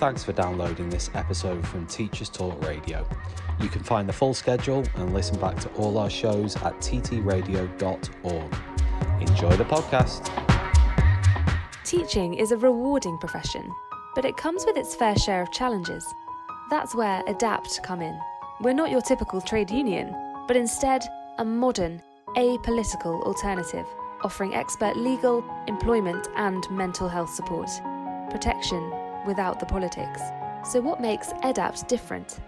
Thanks for downloading this episode from Teachers Talk Radio. You can find the full schedule and listen back to all our shows at ttradio.org. Enjoy the podcast. Teaching is a rewarding profession, but it comes with its fair share of challenges. That's where Edapt come in. We're not your typical trade union, but instead a modern, apolitical alternative, offering expert legal, employment and mental health support. Protection without the politics. So what makes Edapt different?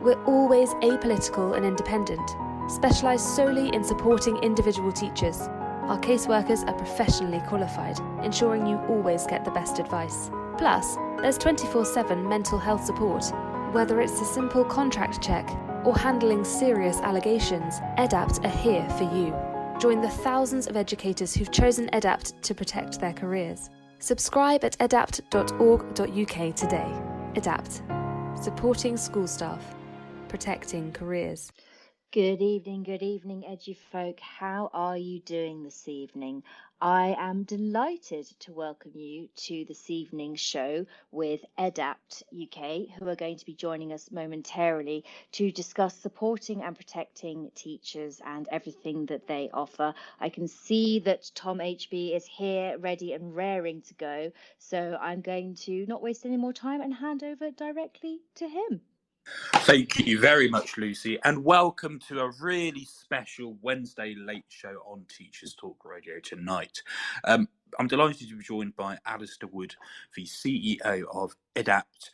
We're always apolitical and independent, specialised solely in supporting individual teachers. Our caseworkers are professionally qualified, ensuring you always get the best advice. Plus, there's 24/7 mental health support. Whether it's a simple contract check or handling serious allegations, Edapt are here for you. Join the thousands of educators who've chosen Edapt to protect their careers. Subscribe at edapt.org.uk today. Edapt. Supporting school staff. Protecting careers. Good evening, EduFolk. How are you doing this evening? I am delighted to welcome you to this evening's show with Edapt UK, who are going to be joining us momentarily to discuss supporting and protecting teachers and everything that they offer. I can see that Tom HB is here, ready and raring to go. So I'm going to not waste any more time and hand over directly to him. Thank you very much, Lucy, and welcome to a really special Wednesday late show on Teachers Talk Radio tonight. I'm delighted to be joined by Alistair Wood, the CEO of Edapt.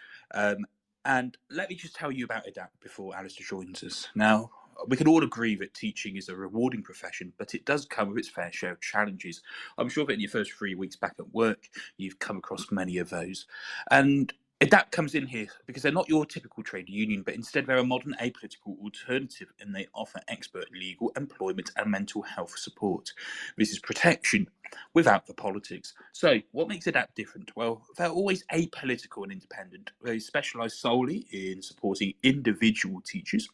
And let me just tell you about Edapt before Alistair joins us. Now, we can all agree that teaching is a rewarding profession, but it does come with its fair share of challenges. I'm sure that in your first 3 weeks back at work, you've come across many of those. And Edapt comes in here because they're not your typical trade union, but instead they're a modern apolitical alternative, and they offer expert legal, employment and mental health support. This is protection without the politics. So what makes Edapt different? Well, they're always apolitical and independent. They specialise solely in supporting individual teachers.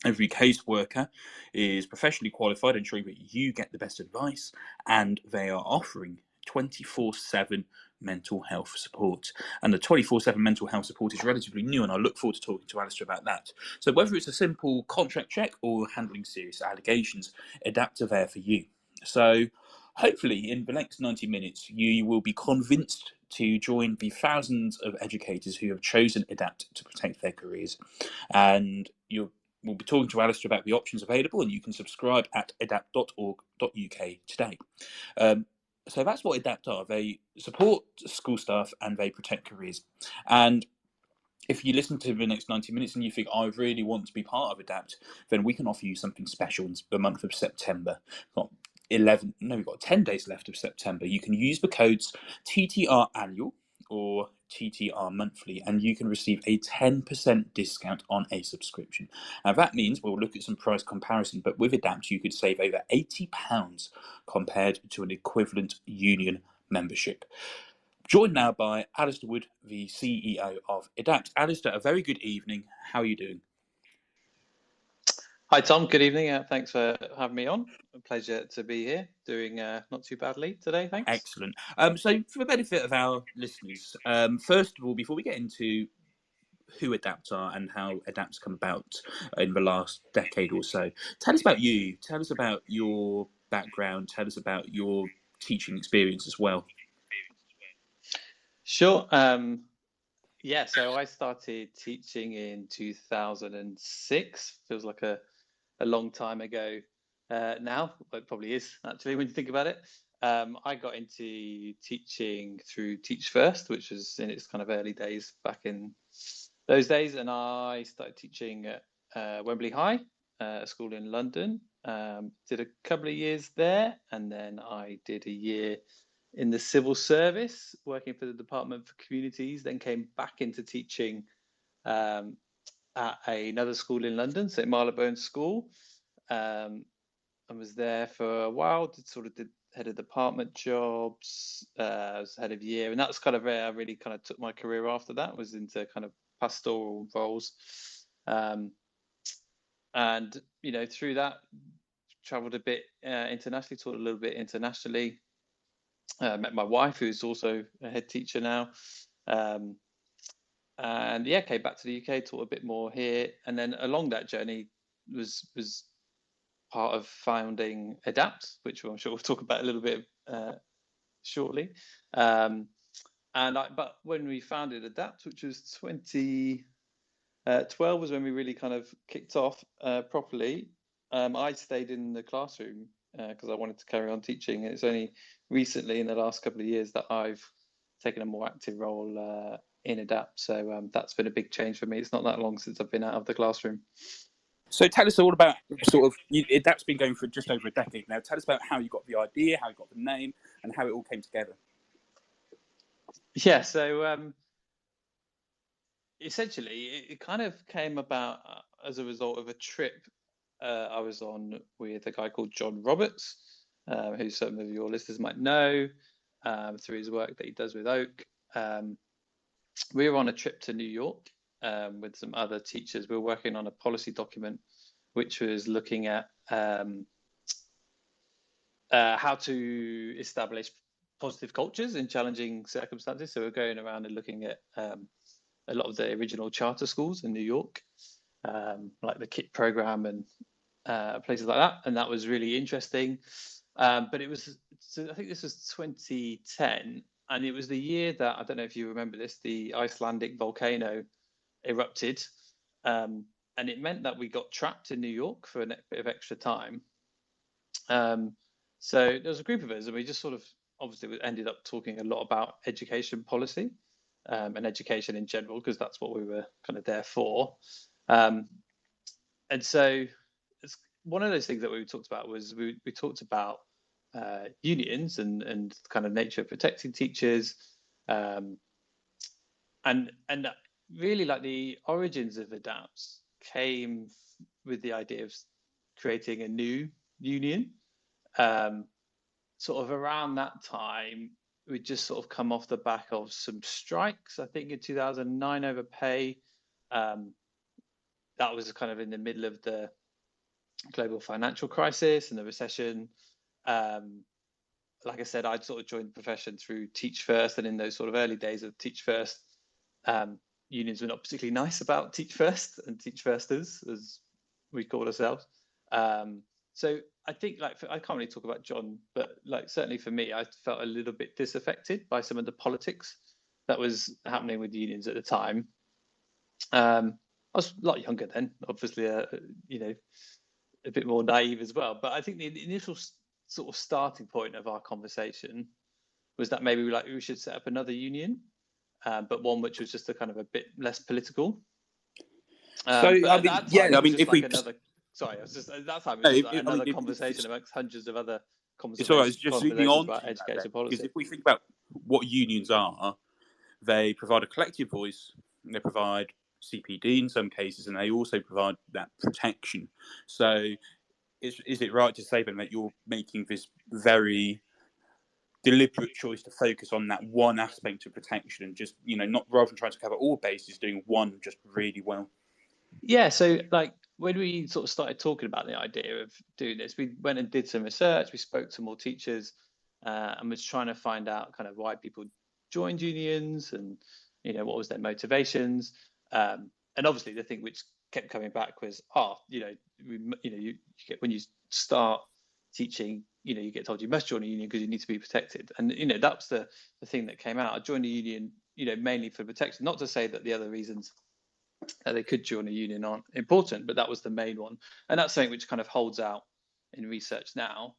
Every caseworker is professionally qualified, ensuring that you get the best advice, and they are offering 24/7 mental health support. And the 24/7 mental health support is relatively new, and I look forward to talking to Alistair about that. So whether it's a simple contract check or handling serious allegations, Edapt are there for you. So hopefully in the next 90 minutes, you will be convinced to join the thousands of educators who have chosen Edapt to protect their careers. And we'll be talking to Alistair about the options available, and you can subscribe at edapt.org.uk today. So that's what Edapt are. They support school staff and they protect careers. And if you listen to the next 90 minutes and you think, I really want to be part of Edapt, then we can offer you something special in the month of September. We've got 10 days left of September. You can use the codes TTR annual or TTR monthly, and you can receive a 10% discount on a subscription. Now that means we'll look at some price comparison, but with Edapt you could save over £80 compared to an equivalent union membership. Joined now by Alistair Wood, the CEO of Edapt. Alistair, a very good evening. How are you doing? Hi, Tom. Good evening. Thanks for having me on. A pleasure to be here. Doing not too badly today, thanks. Excellent. So for the benefit of our listeners, first of all, before we get into who Edapt are and how Edapt's come about in the last decade or so, tell us about you. Tell us about your background. Tell us about your teaching experience as well. Sure. So I started teaching in 2006. Feels like a long time ago now. It probably is, actually, when you think about it. I got into teaching through Teach First, which was in its kind of early days back in those days. And I started teaching at Wembley High, a school in London. Did a couple of years there, and then I did a year in the civil service, working for the Department for Communities, then came back into teaching at another school in London, St Marylebone School. I was there for a while, did head of department jobs, I was head of year, and that's kind of where I really kind of took my career after that, was into kind of pastoral roles. And, through that, traveled a bit internationally, taught a little bit internationally. Met my wife, who's also a head teacher now. and yeah, came back to the UK, taught a bit more here, and then along that journey was part of founding Edapt, which I'm sure we'll talk about a little bit shortly. But when we founded Edapt, which was 2012, was when we really kind of kicked off properly. I stayed in the classroom because I wanted to carry on teaching. It's only recently, in the last couple of years, that I've taken a more active role in Edapt. So that's been a big change for me. It's not that long since I've been out of the classroom. So tell us all about Adapt's been going for just over a decade now. Tell us about how you got the idea, how you got the name, and how it all came together. Yeah, so essentially, it kind of came about as a result of a trip I was on with a guy called John Roberts, who some of your listeners might know through his work that he does with Oak. We were on a trip to New York with some other teachers. We were working on a policy document which was looking at how to establish positive cultures in challenging circumstances. So we're going around and looking at a lot of the original charter schools in New York, like the KIT program and places like that. And that was really interesting. But it was, so I think this was 2010. And it was the year that, I don't know if you remember this, the Icelandic volcano erupted. And it meant that we got trapped in New York for a bit of extra time. So there was a group of us, and we just sort of obviously ended up talking a lot about education policy and education in general, because that's what we were kind of there for. And so it's one of those things that we talked about was we talked about unions and kind of nature of protecting teachers, and really like the origins of Edapt came with the idea of creating a new union. Sort of around that time, we just sort of come off the back of some strikes, I think in 2009 over pay. That was kind of in the middle of the global financial crisis and the recession. Like I said, I'd sort of joined the profession through Teach First, and in those sort of early days of Teach First, unions were not particularly nice about Teach First and Teach Firsters, as we called ourselves. So I think, like, I can't really talk about John, but like certainly for me, I felt a little bit disaffected by some of the politics that was happening with unions at the time. I was a lot younger then, obviously, you know, a bit more naive as well. But I think the initial sort of starting point of our conversation was that maybe we should set up another union, but one which was just a kind of a bit less political. So I mean, if we another conversation amongst hundreds of other conversations. It's all right. It's just zooming on about education policy. Because if we think about what unions are, they provide a collective voice, they provide CPD in some cases, and they also provide that protection. So is it right to say then that you're making this very deliberate choice to focus on that one aspect of protection and just, you know, not rather than trying to cover all bases, doing one just really well? Yeah, so like when we sort of started talking about the idea of doing this, we went and did some research, we spoke to more teachers, and was trying to find out kind of why people joined unions and, you know, what was their motivations. And obviously the thing which kept coming back was, you get, when you start teaching, you know, you get told you must join a union because you need to be protected. And, you know, that's the thing that came out. I joined a union, you know, mainly for protection, not to say that the other reasons that they could join a union aren't important, but that was the main one. And that's something which kind of holds out in research now.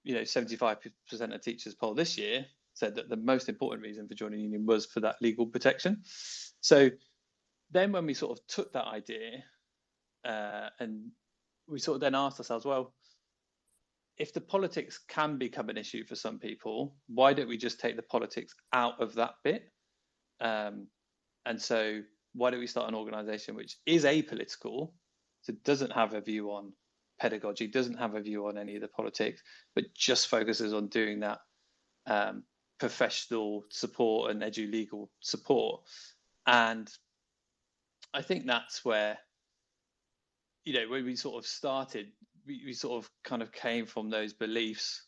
You know, 75% of teachers polled this year said that the most important reason for joining a union was for that legal protection. So then when we sort of took that idea and we sort of then asked ourselves, well, if the politics can become an issue for some people, why don't we just take the politics out of that bit? And so why don't we start an organization which is apolitical, so doesn't have a view on pedagogy, doesn't have a view on any of the politics, but just focuses on doing that professional support and edu-legal support. And I think that's where, you know, when we sort of started, we sort of kind of came from those beliefs,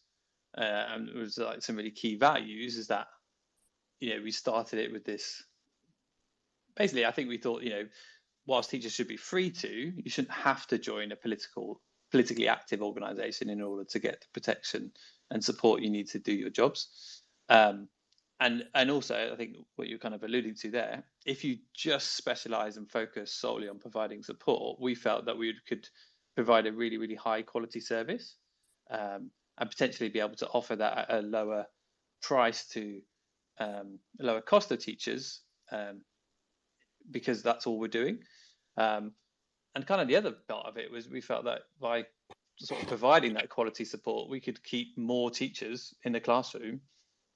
and it was like some really key values, is that, you know, we started it with this basically, I think we thought, whilst teachers should be free to, you shouldn't have to join a politically active organisation in order to get the protection and support you need to do your jobs. And also, I think what you're kind of alluding to there, if you just specialise and focus solely on providing support, we felt that we could provide a really, really high quality service, and potentially be able to offer that at a lower price to lower cost of teachers, because that's all we're doing. And kind of the other part of it was we felt that by sort of providing that quality support, we could keep more teachers in the classroom.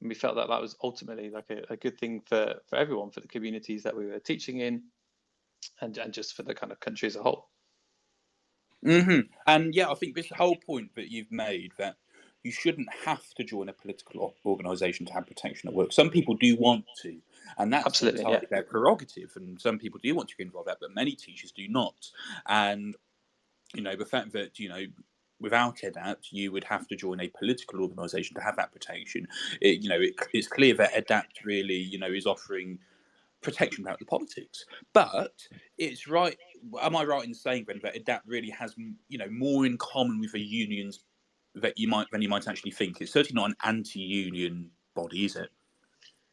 And we felt that that was ultimately like a good thing for everyone, for the communities that we were teaching in, and just for the kind of country as a whole. And yeah, I think this whole point that you've made, that you shouldn't have to join a political organisation to have protection at work. Some people do want to, and that's Absolutely, entirely yeah. their prerogative. And some people do want to get involved in that, but many teachers do not. And the fact that without Edapt, you would have to join a political organisation to have that protection. It's clear that Edapt really, is offering protection about the politics. But it's right. Am I right in saying then that Edapt really has, more in common with the unions than you might actually think? It's certainly not an anti-union body, is it?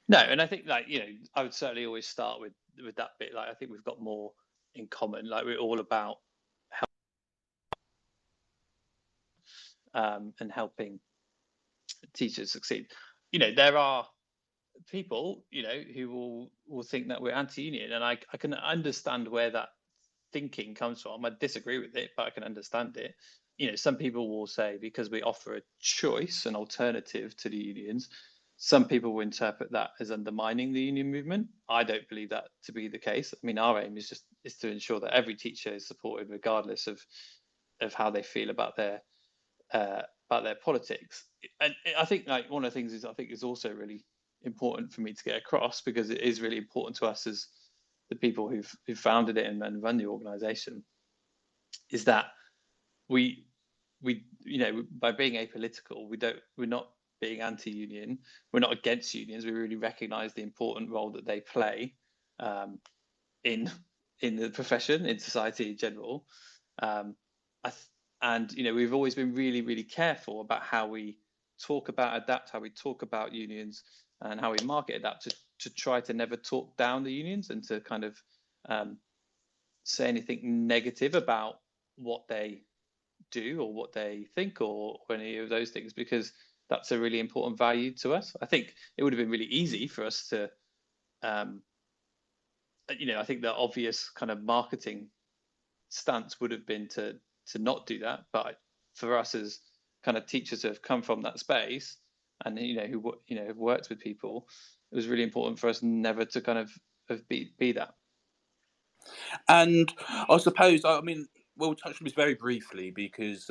No, and I think I would certainly always start with that bit. Like, I think we've got more in common. Like, we're all about and helping teachers succeed. There are people, who will think that we're anti-union, and I can understand where that thinking comes from. I disagree with it, but I can understand it. Some people will say because we offer a choice, an alternative to the unions, some people will interpret that as undermining the union movement. I don't believe that to be the case. I mean, our aim is to ensure that every teacher is supported regardless of how they feel about their politics. And I think one of the things is also really important for me to get across, because it is really important to us as the people who've founded it and run the organization, is that we by being apolitical, we're not being anti-union, we're not against unions. We really recognize the important role that they play in the profession, in society in general. And we've always been really, really careful about how we talk about Edapt, how we talk about unions, and how we market Edapt, to try to never talk down the unions and to kind of say anything negative about what they do or what they think or any of those things, because that's a really important value to us. I think it would have been really easy for us to, I think the obvious kind of marketing stance would have been to not do that. But for us as kind of teachers who have come from that space and who have worked with people, it was really important for us never to kind of be that. And I suppose, we'll touch on this very briefly, because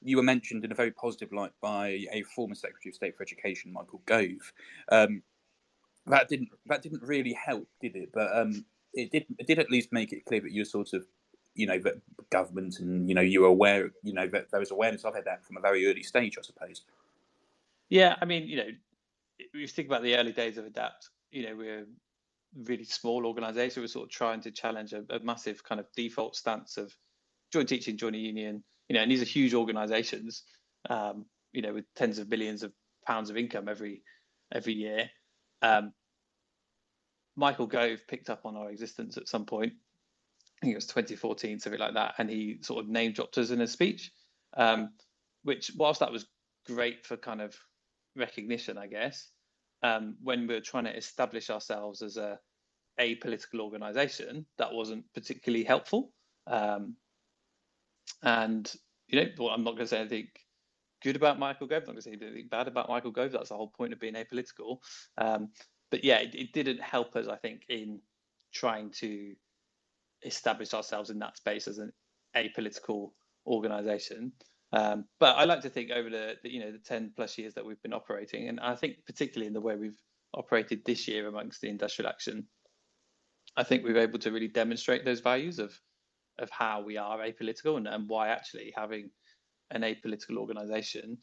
you were mentioned in a very positive light by a former Secretary of State for Education, Michael Gove. That didn't really help, did it? But it did at least make it clear that you're sort of, that government and you were aware, that there was awareness of that from a very early stage, I suppose. Yeah, I mean, if you think about the early days of Edapt, we're a really small organisation. We're sort of trying to challenge a massive kind of default stance of join teaching, join a union, and these are huge organisations, with tens of billions of pounds of income every year. Michael Gove picked up on our existence at some point. I think it was 2014, something like that, and he sort of name dropped us in a speech, which, whilst that was great for kind of recognition, I guess, when we were trying to establish ourselves as a political organisation, that wasn't particularly helpful. And I'm not going to say anything good about Michael Gove. I'm not going to say anything bad about Michael Gove. That's the whole point of being apolitical. But yeah, it didn't help us, I think, in trying to establish ourselves in that space as an apolitical organisation. But I like to think over the 10 plus years that we've been operating, and I think particularly in the way we've operated this year amongst the industrial action, I think we've been able to really demonstrate those values of how we are apolitical, and why actually having an apolitical organisation,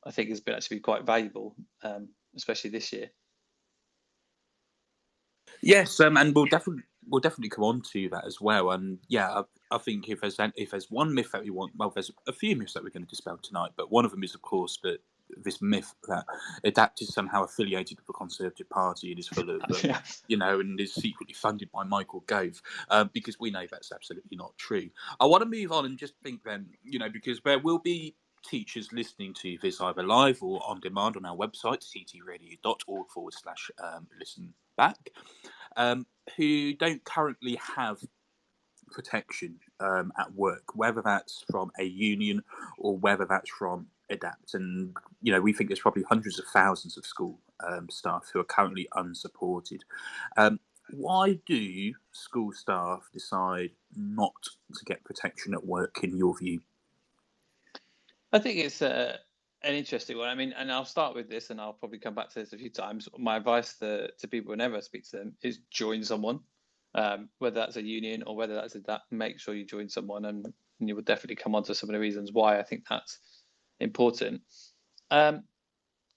I think, has been actually quite valuable, especially this year. Yes, and we'll definitely we'll definitely come on to that as well. And yeah, I think if there's one myth that we want, well, there's a few myths that we're going to dispel tonight, but one of them is, of course, that this myth that Edapt is somehow affiliated with the Conservative Party and is full of, Yeah. and is secretly funded by Michael Gove, because we know that's absolutely not true. I want to move on and just think then, because there will be teachers listening to this either live or on demand on our website, ttradio.org/listen back, who don't currently have protection at work, whether that's from a union or whether that's from Edapt. And, we think there's probably hundreds of thousands of school staff who are currently unsupported. Why do school staff decide not to get protection at work, in your view? I think it's an interesting one. I mean, and I'll start with this, and I'll probably come back to this a few times. My advice to people whenever I speak to them is join someone, whether that's a union or whether that's Edapt. Make sure you join someone, and you will definitely come on to some of the reasons why I think that's important. I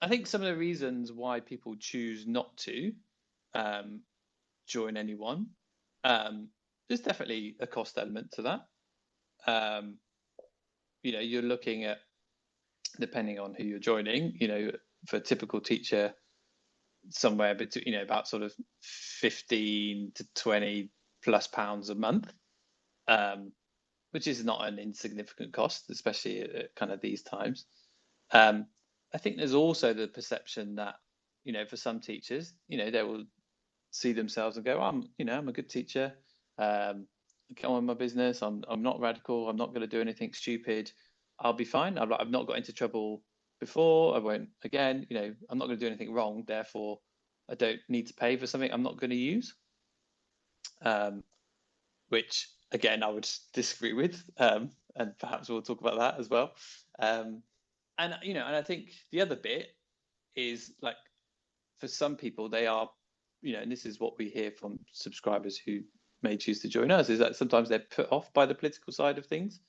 think some of the reasons why people choose not to join anyone, there's definitely a cost element to that. You're looking at, depending on who you're joining, for a typical teacher, somewhere between, about sort of 15 to 20 plus pounds a month, which is not an insignificant cost, especially at kind of these times. I think there's also the perception that, for some teachers, they will see themselves and go, I'm a good teacher. Get on with my business. I'm not radical. I'm not going to do anything stupid. I'll be fine. I've not got into trouble before. I won't again. I'm not going to do anything wrong. Therefore, I don't need to pay for something I'm not going to use. Which again, I would disagree with. And perhaps we'll talk about that as well. And I think the other bit is, like, for some people, they are, and this is what we hear from subscribers who may choose to join us, is that sometimes they're put off by the political side of things.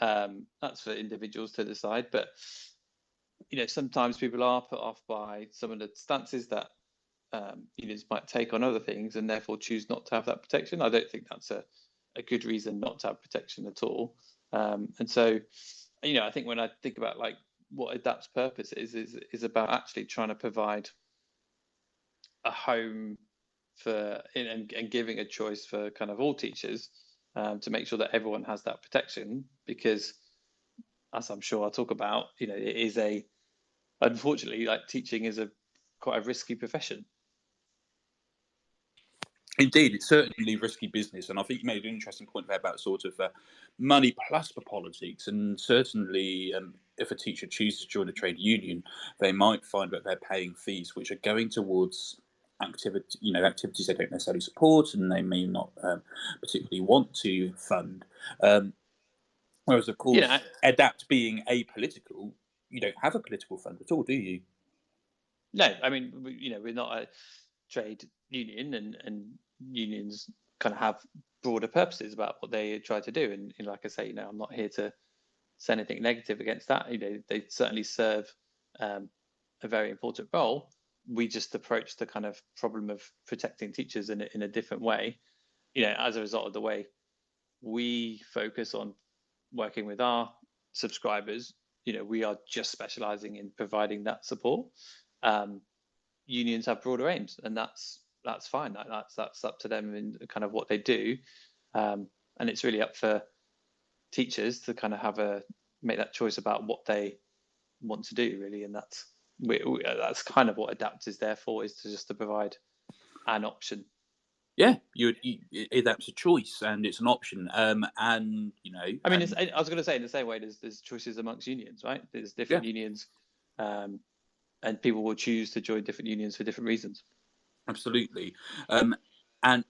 That's for individuals to decide, but sometimes people are put off by some of the stances that unions might take on other things, and therefore choose not to have that protection. I don't think that's a good reason not to have protection at all. And so, I think when I think about, like, what Edapt's purpose is about actually trying to provide a home for and giving a choice for kind of all teachers, to make sure that everyone has that protection, because, as I'm sure I'll talk about, it is unfortunately, like, teaching is quite a risky profession. Indeed, it's certainly risky business, and I think you made an interesting point there about sort of money plus for politics. And certainly, if a teacher chooses to join a trade union, they might find that they're paying fees which are going towards activities they don't necessarily support, and they may not particularly want to fund. Whereas, of course, Edapt being apolitical, you don't have a political fund at all, do you? No, I mean, we're not a trade union, and unions kind of have broader purposes about what they try to do. And like I say, I'm not here to say anything negative against that. They certainly serve a very important role. We just approach the kind of problem of protecting teachers in a different way. As a result of the way we focus on working with our subscribers, we are just specializing in providing that support. Unions have broader aims, and that's fine. That's up to them in kind of what they do, and it's really up for teachers to kind of make that choice about what they want to do, really. And that's kind of what Edapt is there for, is to provide an option. Yeah, that's a choice and it's an option. I mean, I was going to say, in the same way, there's choices amongst unions, right? There's different unions, and people will choose to join different unions for different reasons. Absolutely. And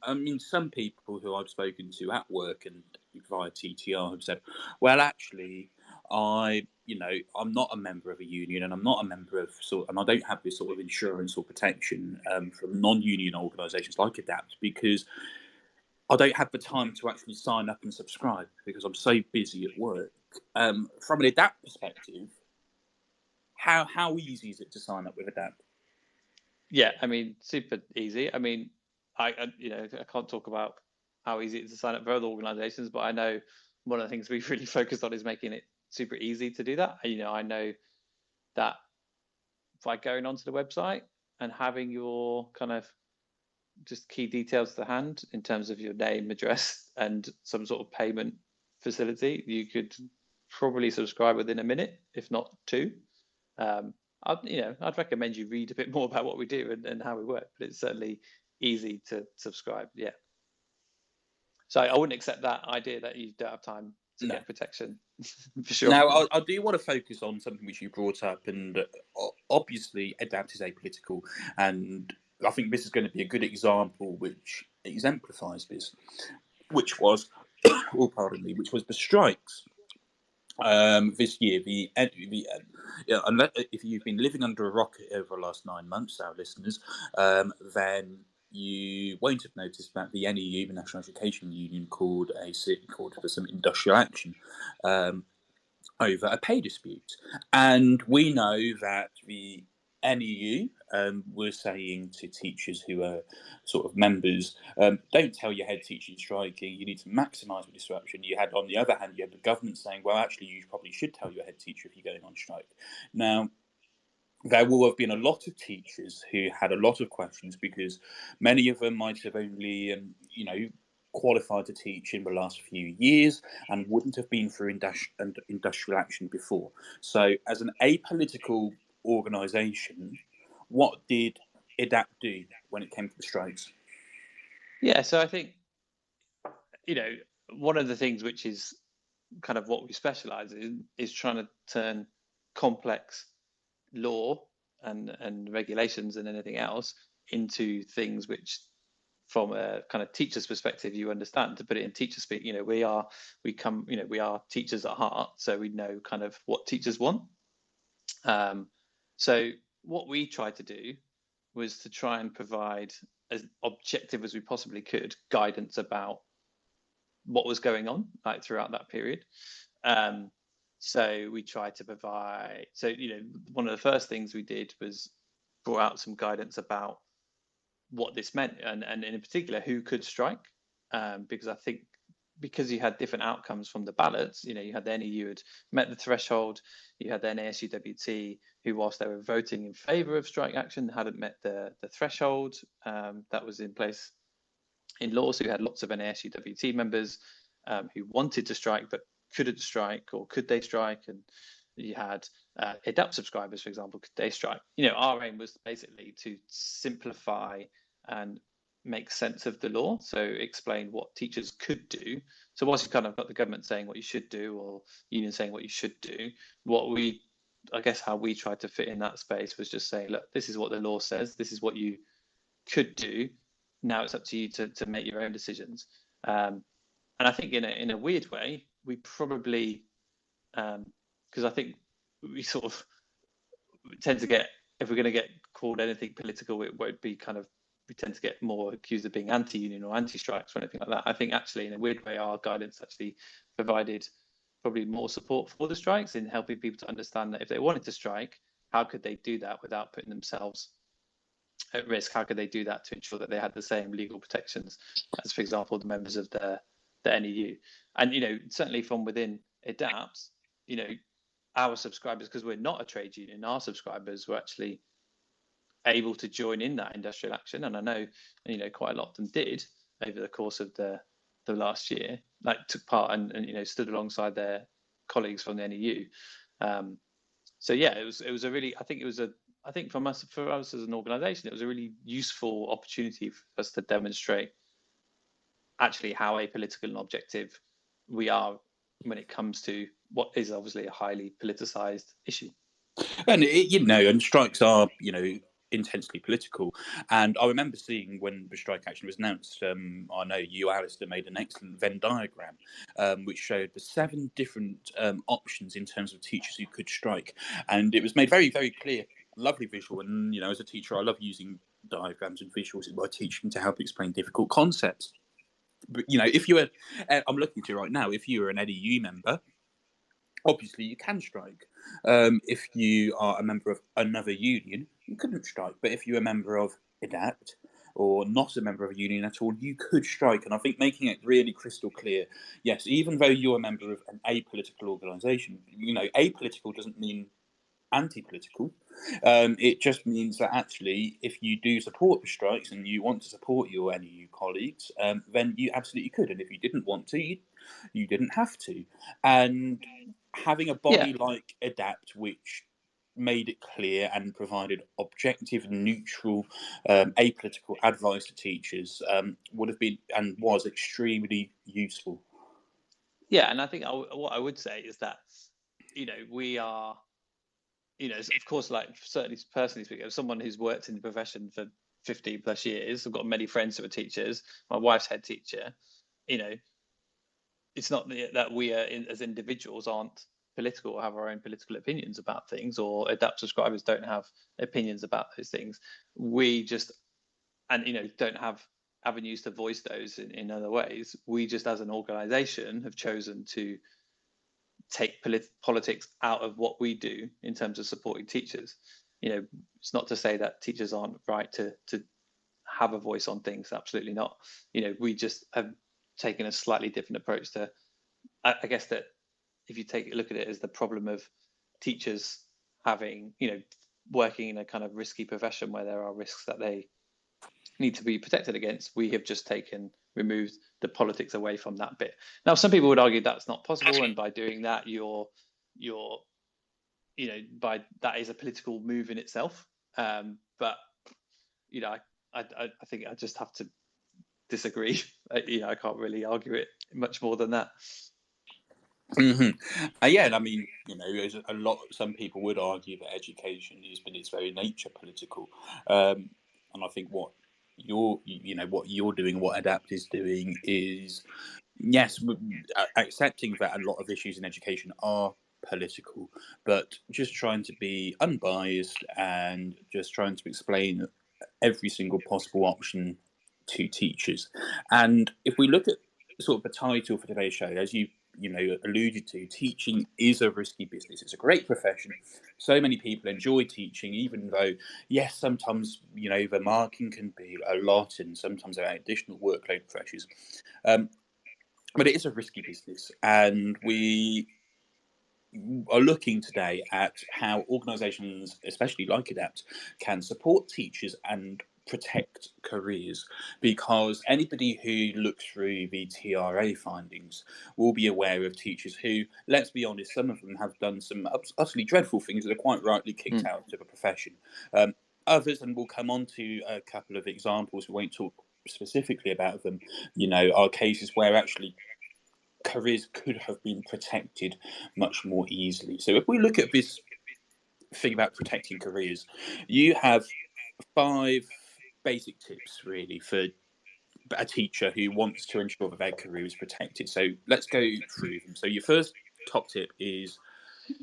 I mean, some people who I've spoken to at work and via TTR have said, well, actually, I'm not a member of a union, and I'm not a member of and I don't have this sort of insurance or protection from non-union organisations like Edapt, because I don't have the time to actually sign up and subscribe because I'm so busy at work. From an Edapt perspective, how easy is it to sign up with Edapt? Yeah, I mean, super easy. I mean, I can't talk about how easy it is to sign up for other organisations, but I know one of the things we've really focused on is making it super easy to do that. I know that by going onto the website and having your kind of just key details to hand in terms of your name, address, and some sort of payment facility, you could probably subscribe within a minute, if not two. I'd recommend you read a bit more about what we do and how we work, but it's certainly easy to subscribe. Yeah. So I wouldn't accept that idea that you don't have time to get protection for sure. Now, I do want to focus on something which you brought up, and obviously, Edapt is apolitical, and I think this is going to be a good example which exemplifies this, which was, which was the strikes this year. If you've been living under a rock over the last 9 months, our listeners, then you won't have noticed that the NEU, the National Education Union, called for some industrial action over a pay dispute. And we know that the NEU was saying to teachers who are sort of members, don't tell your head teacher you're striking, you need to maximise the disruption. On the other hand, you had the government saying, well, actually, you probably should tell your head teacher if you're going on strike. Now, there will have been a lot of teachers who had a lot of questions, because many of them might have only, qualified to teach in the last few years and wouldn't have been through industrial action before. So, as an apolitical organisation, what did Edapt do when it came to the strikes? Yeah, so I think, one of the things which is kind of what we specialise in is trying to turn complex law and regulations and anything else into things which, from a kind of teacher's perspective, you understand. To put it in teacher speak, we are teachers at heart, so we know kind of what teachers want. So what we tried to do was to try and provide, as objective as we possibly could, guidance about what was going on throughout that period. So we tried to provide, one of the first things we did was brought out some guidance about what this meant, and in particular who could strike, because I think because you had different outcomes from the ballots, you had the NEU had met the threshold, you had the NASUWT who, whilst they were voting in favour of strike action, hadn't met the threshold that was in place in law. So you had lots of NASUWT members who wanted to strike but couldn't strike, or could they strike? And you had Edapt subscribers, for example, could they strike? Our aim was basically to simplify and make sense of the law, so explain what teachers could do. So whilst you kind of got the government saying what you should do, or union saying what you should do, how we tried to fit in that space was just saying, look, this is what the law says, this is what you could do. Now it's up to you to make your own decisions. And I think in a weird way, we probably, because I think we sort of tend to get, if we're going to get called anything political, it won't be kind of, we tend to get more accused of being anti-union or anti-strikes or anything like that. I think actually, in a weird way, our guidance actually provided probably more support for the strikes, in helping people to understand that if they wanted to strike, how could they do that without putting themselves at risk? How could they do that to ensure that they had the same legal protections as, for example, the members of the NEU? And certainly from within Edapt, our subscribers, because we're not a trade union, our subscribers were actually able to join in that industrial action, and I know quite a lot of them did over the course of the last year, took part and stood alongside their colleagues from the NEU. So yeah, it was a really, I think for us as an organisation, it was a really useful opportunity for us to demonstrate actually how apolitical and objective we are when it comes to what is obviously a highly politicised issue. And and strikes are intensely political. And I remember seeing when the strike action was announced, I know you, Alistair, made an excellent Venn diagram which showed the 7 different options in terms of teachers who could strike, and it was made very, very clear, lovely visual. And as a teacher, I love using diagrams and visuals in my teaching to help explain difficult concepts. But if you were, I'm looking at you right now, if you were an NEU member, obviously you can strike. If you are a member of another union, you couldn't strike. But if you're a member of Edapt, or not a member of a union at all, you could strike. And I think making it really crystal clear, yes, even though you're a member of an apolitical organisation, apolitical doesn't mean anti-political. It just means that actually, if you do support the strikes and you want to support your NEU colleagues, then you absolutely could. And if you didn't want to, you didn't have to. And having a body like Edapt, which made it clear and provided objective, neutral, apolitical advice to teachers, would have been and was extremely useful. Yeah, and I think what I would say is that, we are, of course, like certainly personally speaking, as someone who's worked in the profession for 15 plus years, I've got many friends who are teachers. My wife's head teacher. It's not that we are as individuals aren't political or have our own political opinions about things, or Edapt subscribers don't have opinions about those things. We just, and don't have avenues to voice those in other ways. We just, as an organization, have chosen to take politics out of what we do in terms of supporting teachers. It's not to say that teachers aren't right to have a voice on things. Absolutely not. We just have taken a slightly different approach to, I guess, that if you take a look at it as the problem of teachers having, working in a kind of risky profession where there are risks that they need to be protected against, we have just removed the politics away from that bit. Now, some people would argue that's not possible, and by doing that, by that is a political move in itself. But I think I just have to disagree. I can't really argue it much more than that. Yeah, and I mean, there's a lot. Some people would argue that education is, in its very nature, political, and I think what you're doing, what Edapt is doing, is yes, accepting that a lot of issues in education are political, but just trying to be unbiased and just trying to explain every single possible option to teachers. And if we look at sort of the title for today's show, as you alluded to, teaching is a risky business. It's a great profession. So many people enjoy teaching, even though, yes, sometimes the marking can be a lot, and sometimes there are additional workload pressures. But it is a risky business, and we are looking today at how organisations, especially like Edapt, can support teachers and protect careers, because anybody who looks through the TRA findings will be aware of teachers who, let's be honest, some of them have done some utterly dreadful things that are quite rightly kicked out of the profession. Others, and we'll come on to a couple of examples, we won't talk specifically about them, are cases where actually careers could have been protected much more easily. So if we look at this thing about protecting careers, you have 5 basic tips really for a teacher who wants to ensure that their career is protected. So let's go through them. So your first top tip is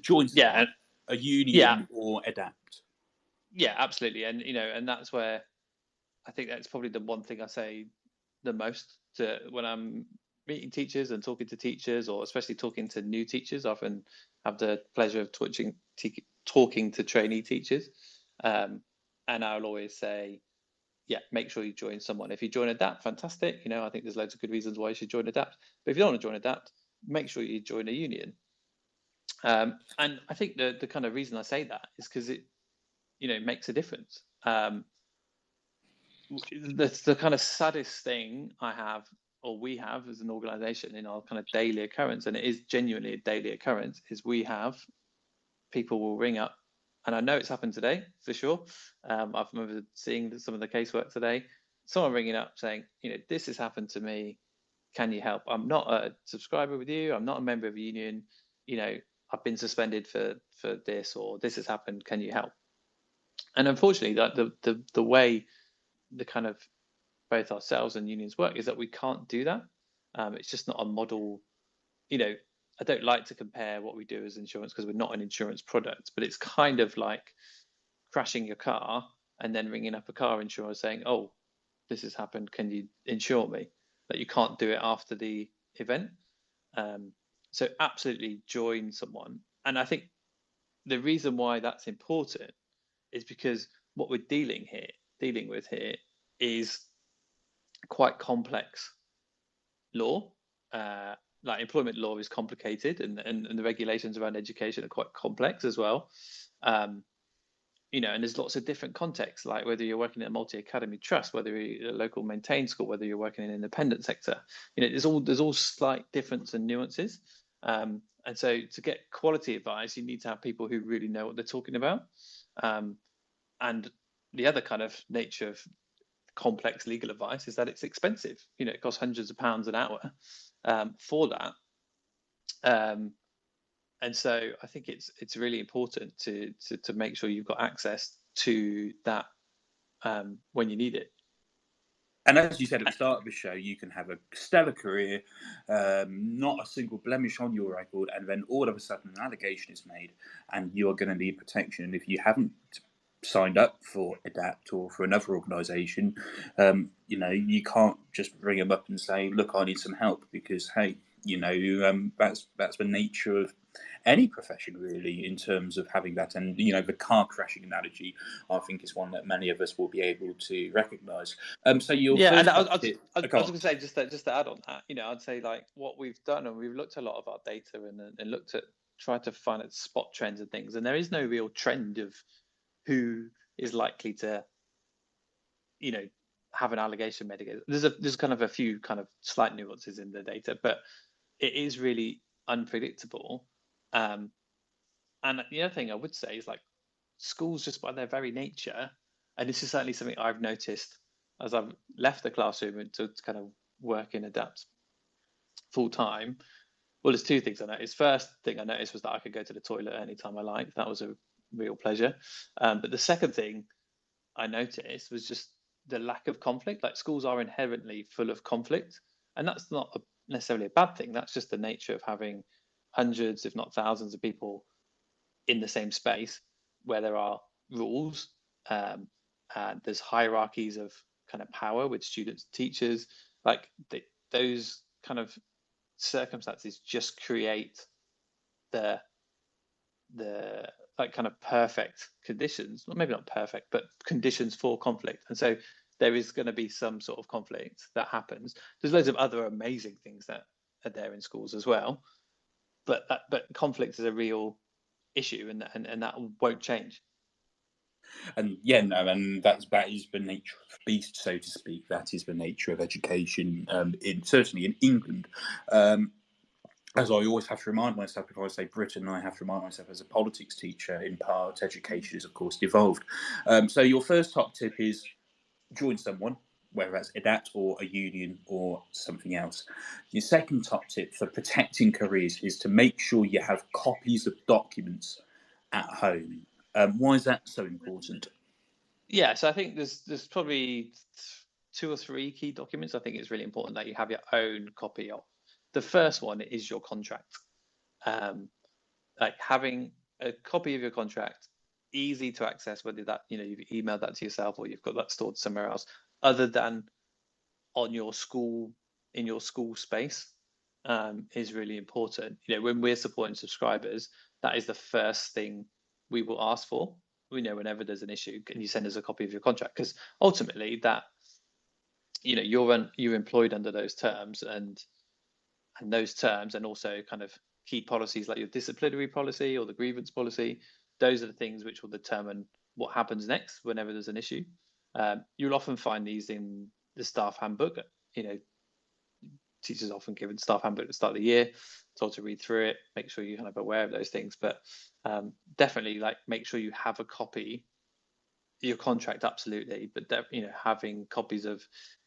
join someone, a union or Edapt. Yeah, absolutely. And and that's where I think that's probably the one thing I say the most to when I'm meeting teachers and talking to teachers, or especially talking to new teachers. I often have the pleasure of talking to trainee teachers, and I'll always say, make sure you join someone. If you join Edapt, fantastic. I think there's loads of good reasons why you should join Edapt. But if you don't want to join Edapt, make sure you join a union. And I think the kind of reason I say that is because it makes a difference. The kind of saddest thing I have, or we have as an organization in our kind of daily occurrence, and it is genuinely a daily occurrence, is we have people will ring up, and I know it's happened today for sure. I remember seeing some of the casework today, someone ringing up saying, this has happened to me, can you help? I'm not a subscriber with you, I'm not a member of a union, I've been suspended for this, or this has happened, can you help? And unfortunately, that the way the kind of both ourselves and unions work is that we can't do that. It's just not a model. I don't like to compare what we do as insurance because we're not an insurance product, but it's kind of like crashing your car and then ringing up a car insurer saying, oh, this has happened, can you insure me? That you can't do it after the event. So absolutely join someone. And I think the reason why that's important is because what we're dealing with here is quite complex law. Like employment law is complicated, and the regulations around education are quite complex as well. You know, and there's lots of different contexts, like whether you're working in a multi-academy trust, whether you're a local maintained school, whether you're working in an independent sector. You know, there's all slight difference and nuances. And so to get quality advice, you need to have people who really know what they're talking about. And the other kind of nature of complex legal advice is that it's expensive. You know, it costs hundreds of pounds an hour for that. And so I think it's really important to make sure you've got access to that when you need it. And as you said at the start of the show, you can have a stellar career, not a single blemish on your record, and then all of a sudden an allegation is made and you're going to need protection. And if you haven't signed up for Edapt or for another organisation, you know, you can't just ring them up and say, look, I need some help, because, hey, you know, that's the nature of any profession, really, in terms of having that. And, you know, the car crashing analogy, I think, is one that many of us will be able to recognise. So your And first I was go going to say, just to add on that, you know, I'd say like what we've done, and we've looked at a lot of our data and looked at, tried to find out spot trends and things, and there is no real trend of who is likely to, you know, have an allegation mitigated. There's kind of a few kind of slight nuances in the data, but it is really unpredictable. And the other thing I would say is, like, schools, just by their very nature, and this is certainly something I've noticed as I've left the classroom and to kind of work in Edapt full time. Well, there's two things I noticed. First thing I noticed was that I could go to the toilet anytime I liked. That was a real pleasure. But the second thing I noticed was just the lack of conflict. Like, schools are inherently full of conflict, and that's not necessarily a bad thing. That's just the nature of having hundreds, if not thousands, of people in the same space where there are rules, and there's hierarchies of kind of power with students and teachers. Like, those kind of circumstances just create the like kind of perfect conditions, well, maybe not perfect, but conditions for conflict. And so there is going to be some sort of conflict that happens. There's loads of other amazing things that are there in schools as well, but conflict is a real issue, and that won't change. And yeah, no, and that is the nature of the beast, so to speak. That is the nature of education, certainly in England. As I always have to remind myself, if I say Britain, I have to remind myself as a politics teacher, in part, education is, of course, devolved. So your first top tip is join someone, whether that's Edapt or a union or something else. Your second top tip for protecting careers is to make sure you have copies of documents at home. Why is that so important? Yeah, so I think there's probably 2 or 3 key documents I think it's really important that you have your own copy of. The first one is your contract. Like, having a copy of your contract, easy to access, whether that, you know, you've emailed that to yourself or you've got that stored somewhere else, other than on your school, in your school space, is really important. You know, when we're supporting subscribers, that is the first thing we will ask for. We know, whenever there's an issue, can you send us a copy of your contract? Because ultimately, that, you know, you're employed under those terms, and those terms, and also kind of key policies like your disciplinary policy or the grievance policy. Those are the things which will determine what happens next whenever there's an issue. You'll often find these in the staff handbook. You know, teachers often given staff handbook at the start of the year, told to read through it, make sure you're kind of aware of those things. But definitely, like, make sure you have a copy, your contract, absolutely, but you know, having copies of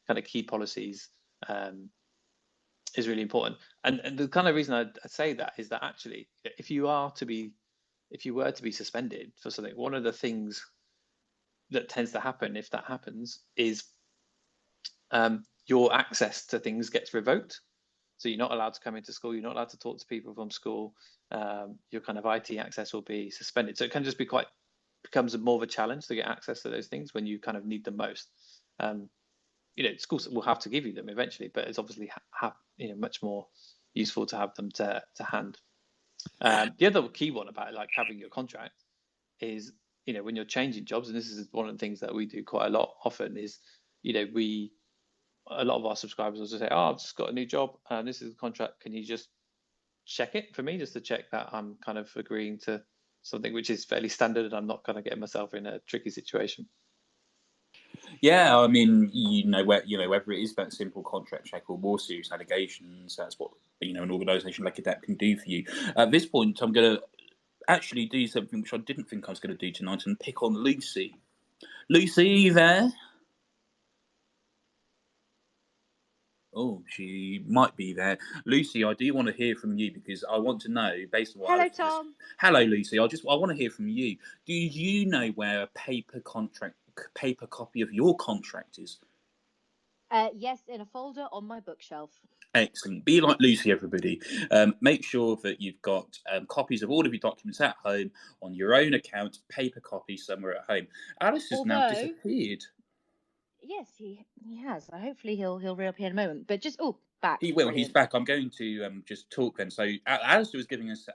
kind of key policies is really important. And the kind of reason I say that is that, actually, if you were to be suspended for something, one of the things that tends to happen, if that happens, is your access to things gets revoked. So you're not allowed to come into school, you're not allowed to talk to people from school, your kind of IT access will be suspended. So it can just becomes more of a challenge to get access to those things when you kind of need them most. You know, schools will have to give you them eventually, but it's obviously you know, much more useful to have them to hand. The other key one about, like, having your contract is, you know, when you're changing jobs, and this is one of the things that we do quite a lot often, is a lot of our subscribers will just say, "Oh, I've just got a new job, and this is the contract. Can you just check it for me, just to check that I'm kind of agreeing to something which is fairly standard, and I'm not kind of getting myself in a tricky situation." Yeah, I mean, whether it is that simple contract check or more serious allegations, that's what an organisation like Edapt can do for you. At this point, I'm going to actually do something which I didn't think I was going to do tonight, and pick on Lucy. Lucy, are you there? Oh, she might be there. Lucy, I do want to hear from you, because I want to know, based on what Hello, I've just... Tom. Hello, Lucy. I want to hear from you. Do you know where a paper copy of your contract is? Yes, in a folder on my bookshelf. Excellent. Be like Lucy, everybody. Make sure that you've got copies of all of your documents at home on your own account, paper copies somewhere at home. Alice has now Although, disappeared. yes, he has. Hopefully he'll reappear in a moment. But just back. He will. Brilliant. He's back. I'm going to just talk then. So Alistair was giving us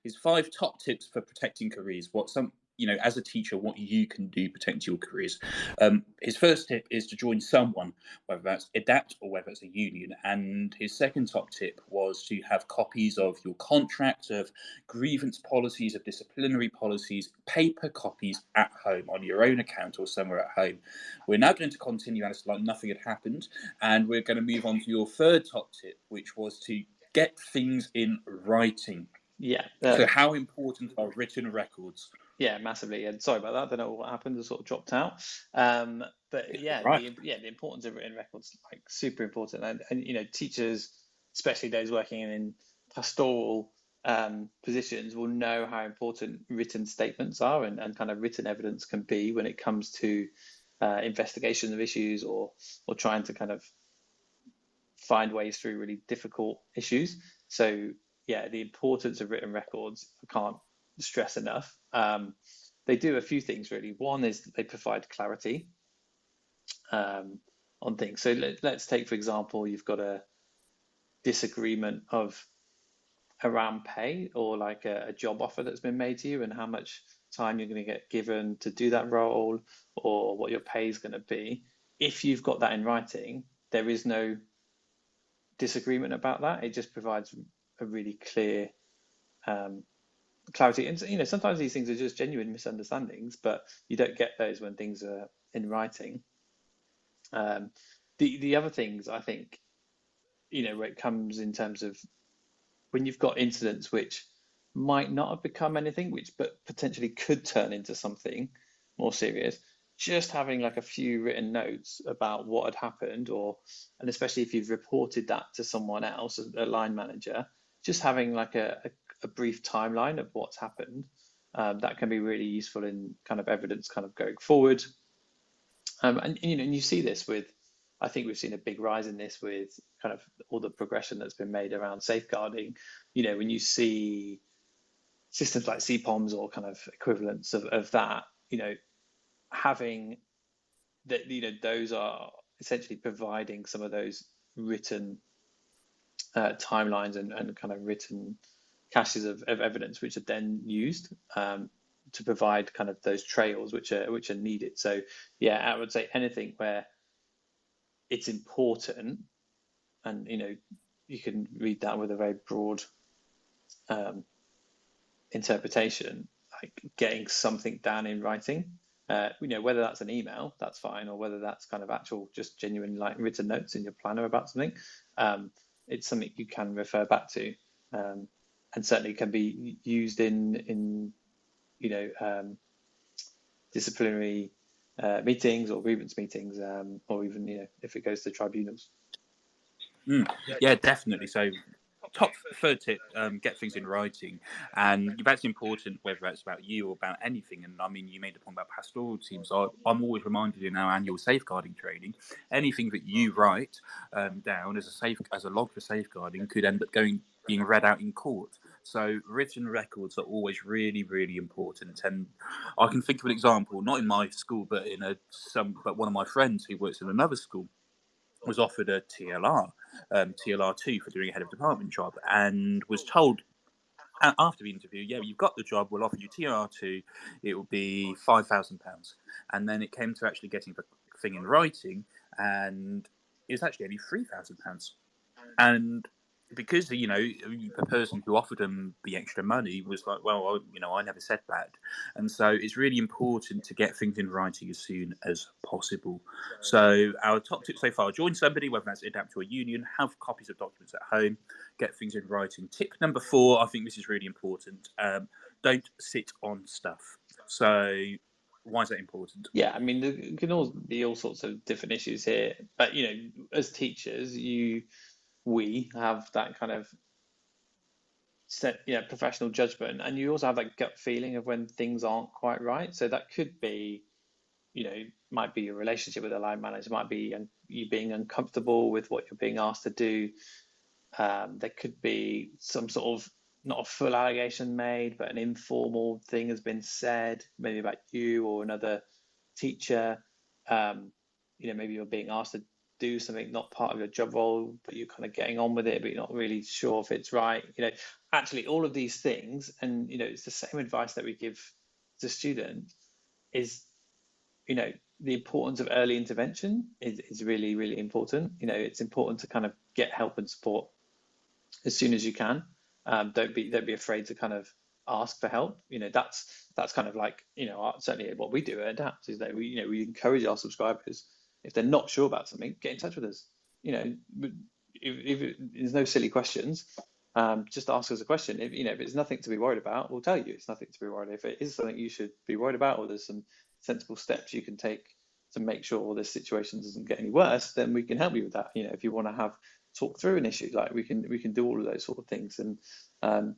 his 5 top tips for protecting careers. As a teacher, what you can do to protect your careers. His first tip is to join someone, whether that's Edapt or whether it's a union. And his second top tip was to have copies of your contract, of grievance policies, of disciplinary policies, paper copies at home on your own account or somewhere at home. We're now going to continue, Alistair, like nothing had happened. And we're going to move on to your third top tip, which was to get things in writing. Yeah. So how important are written records? Yeah, massively. And sorry about that. I don't know what happened. It sort of dropped out. But yeah, right. the importance of written records, like, super important. And teachers, especially those working in pastoral positions, will know how important written statements are, and kind of written evidence can be when it comes to investigation of issues, or trying to kind of find ways through really difficult issues. So yeah, the importance of written records, I can't stress enough. They do a few things really. One is that they provide clarity on things. So let's take, for example, you've got a disagreement around pay, or like a job offer that's been made to you, and how much time you're going to get given to do that role, or what your pay is going to be. If you've got that in writing, there is no disagreement about that. It just provides a really clear clarity. And sometimes these things are just genuine misunderstandings, but you don't get those when things are in writing. The other things, I think, where it comes in terms of when you've got incidents which might not have become anything, but potentially could turn into something more serious, just having like a few written notes about what had happened, and especially if you've reported that to someone else, a line manager, just having like a brief timeline of what's happened, that can be really useful in kind of evidence kind of going forward. And you see this with, I think we've seen a big rise in this with kind of all the progression that's been made around safeguarding. When you see systems like CPOMs or kind of equivalents of that, having that, those are essentially providing some of those written timelines and kind of written caches of evidence, which are then used to provide kind of those trails which are needed. So yeah, I would say anything where it's important, and you can read that with a very broad interpretation, like getting something down in writing. Whether that's an email, that's fine, or whether that's kind of actual, just genuine, like, written notes in your planner about something. It's something you can refer back to, and certainly can be used in disciplinary meetings or grievance meetings, or even if it goes to tribunals. Yeah, definitely. So top third tip, get things in writing. And that's important, whether that's about you or about anything. And I mean, you made a point about pastoral teams. I'm always reminded in our annual safeguarding training, anything that you write down as a log for safeguarding could end up being read out in court. So written records are always really, really important. And I can think of an example, not in my school, but but one of my friends who works in another school was offered a TLR, TLR2 for doing a head of department job, and was told after the interview, yeah, you've got the job, we'll offer you TLR2, it will be £5,000. And then it came to actually getting the thing in writing, and it was actually only £3,000. And because, you know, the person who offered them the extra money was like, well, you know, I never said that. And so it's really important to get things in writing as soon as possible. So our top tip so far: join somebody, whether that's Edapt or a union, have copies of documents at home, get things in writing. Tip number 4, I think this is really important: don't sit on stuff. So why is that important? Yeah, I mean, there can all be all sorts of different issues here, but you know, as teachers, we have that kind of professional judgment, and you also have that gut feeling of when things aren't quite right. So that could be, you know, might be your relationship with a line manager, might be you being uncomfortable with what you're being asked to do. There could be some sort of, not a full allegation made, but an informal thing has been said, maybe about you or another teacher. You know, maybe you're being asked to do something not part of your job role, but you're kind of getting on with it, but you're not really sure if it's right. You know, actually, all of these things, and you know, it's the same advice that we give to students, is, you know, the importance of early intervention is really, really important. You know, it's important to kind of get help and support as soon as you can. Don't be afraid to kind of ask for help. You know, that's kind of like, you know, certainly what we do at Adapt is that we encourage our subscribers, if they're not sure about something, get in touch with us. You know, if there's no silly questions, just ask us a question. If it's nothing to be worried about, we'll tell you it's nothing to be worried. If it is something you should be worried about, or there's some sensible steps you can take to make sure this situation doesn't get any worse, then we can help you with that. You know, if you want to talk through an issue, like we can do all of those sort of things. And so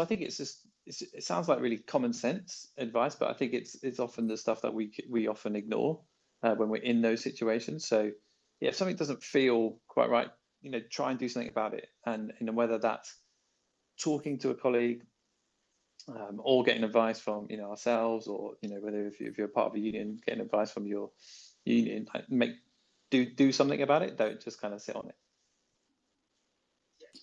I think it sounds like really common sense advice, but I think it's often the stuff that we often ignore when we're in those situations. So yeah, if something doesn't feel quite right, you know, try and do something about it. And you know, whether that's talking to a colleague, or getting advice from, you know, ourselves, or you know, whether if you're part of a union, getting advice from your union, like do something about it. Don't just kind of sit on it.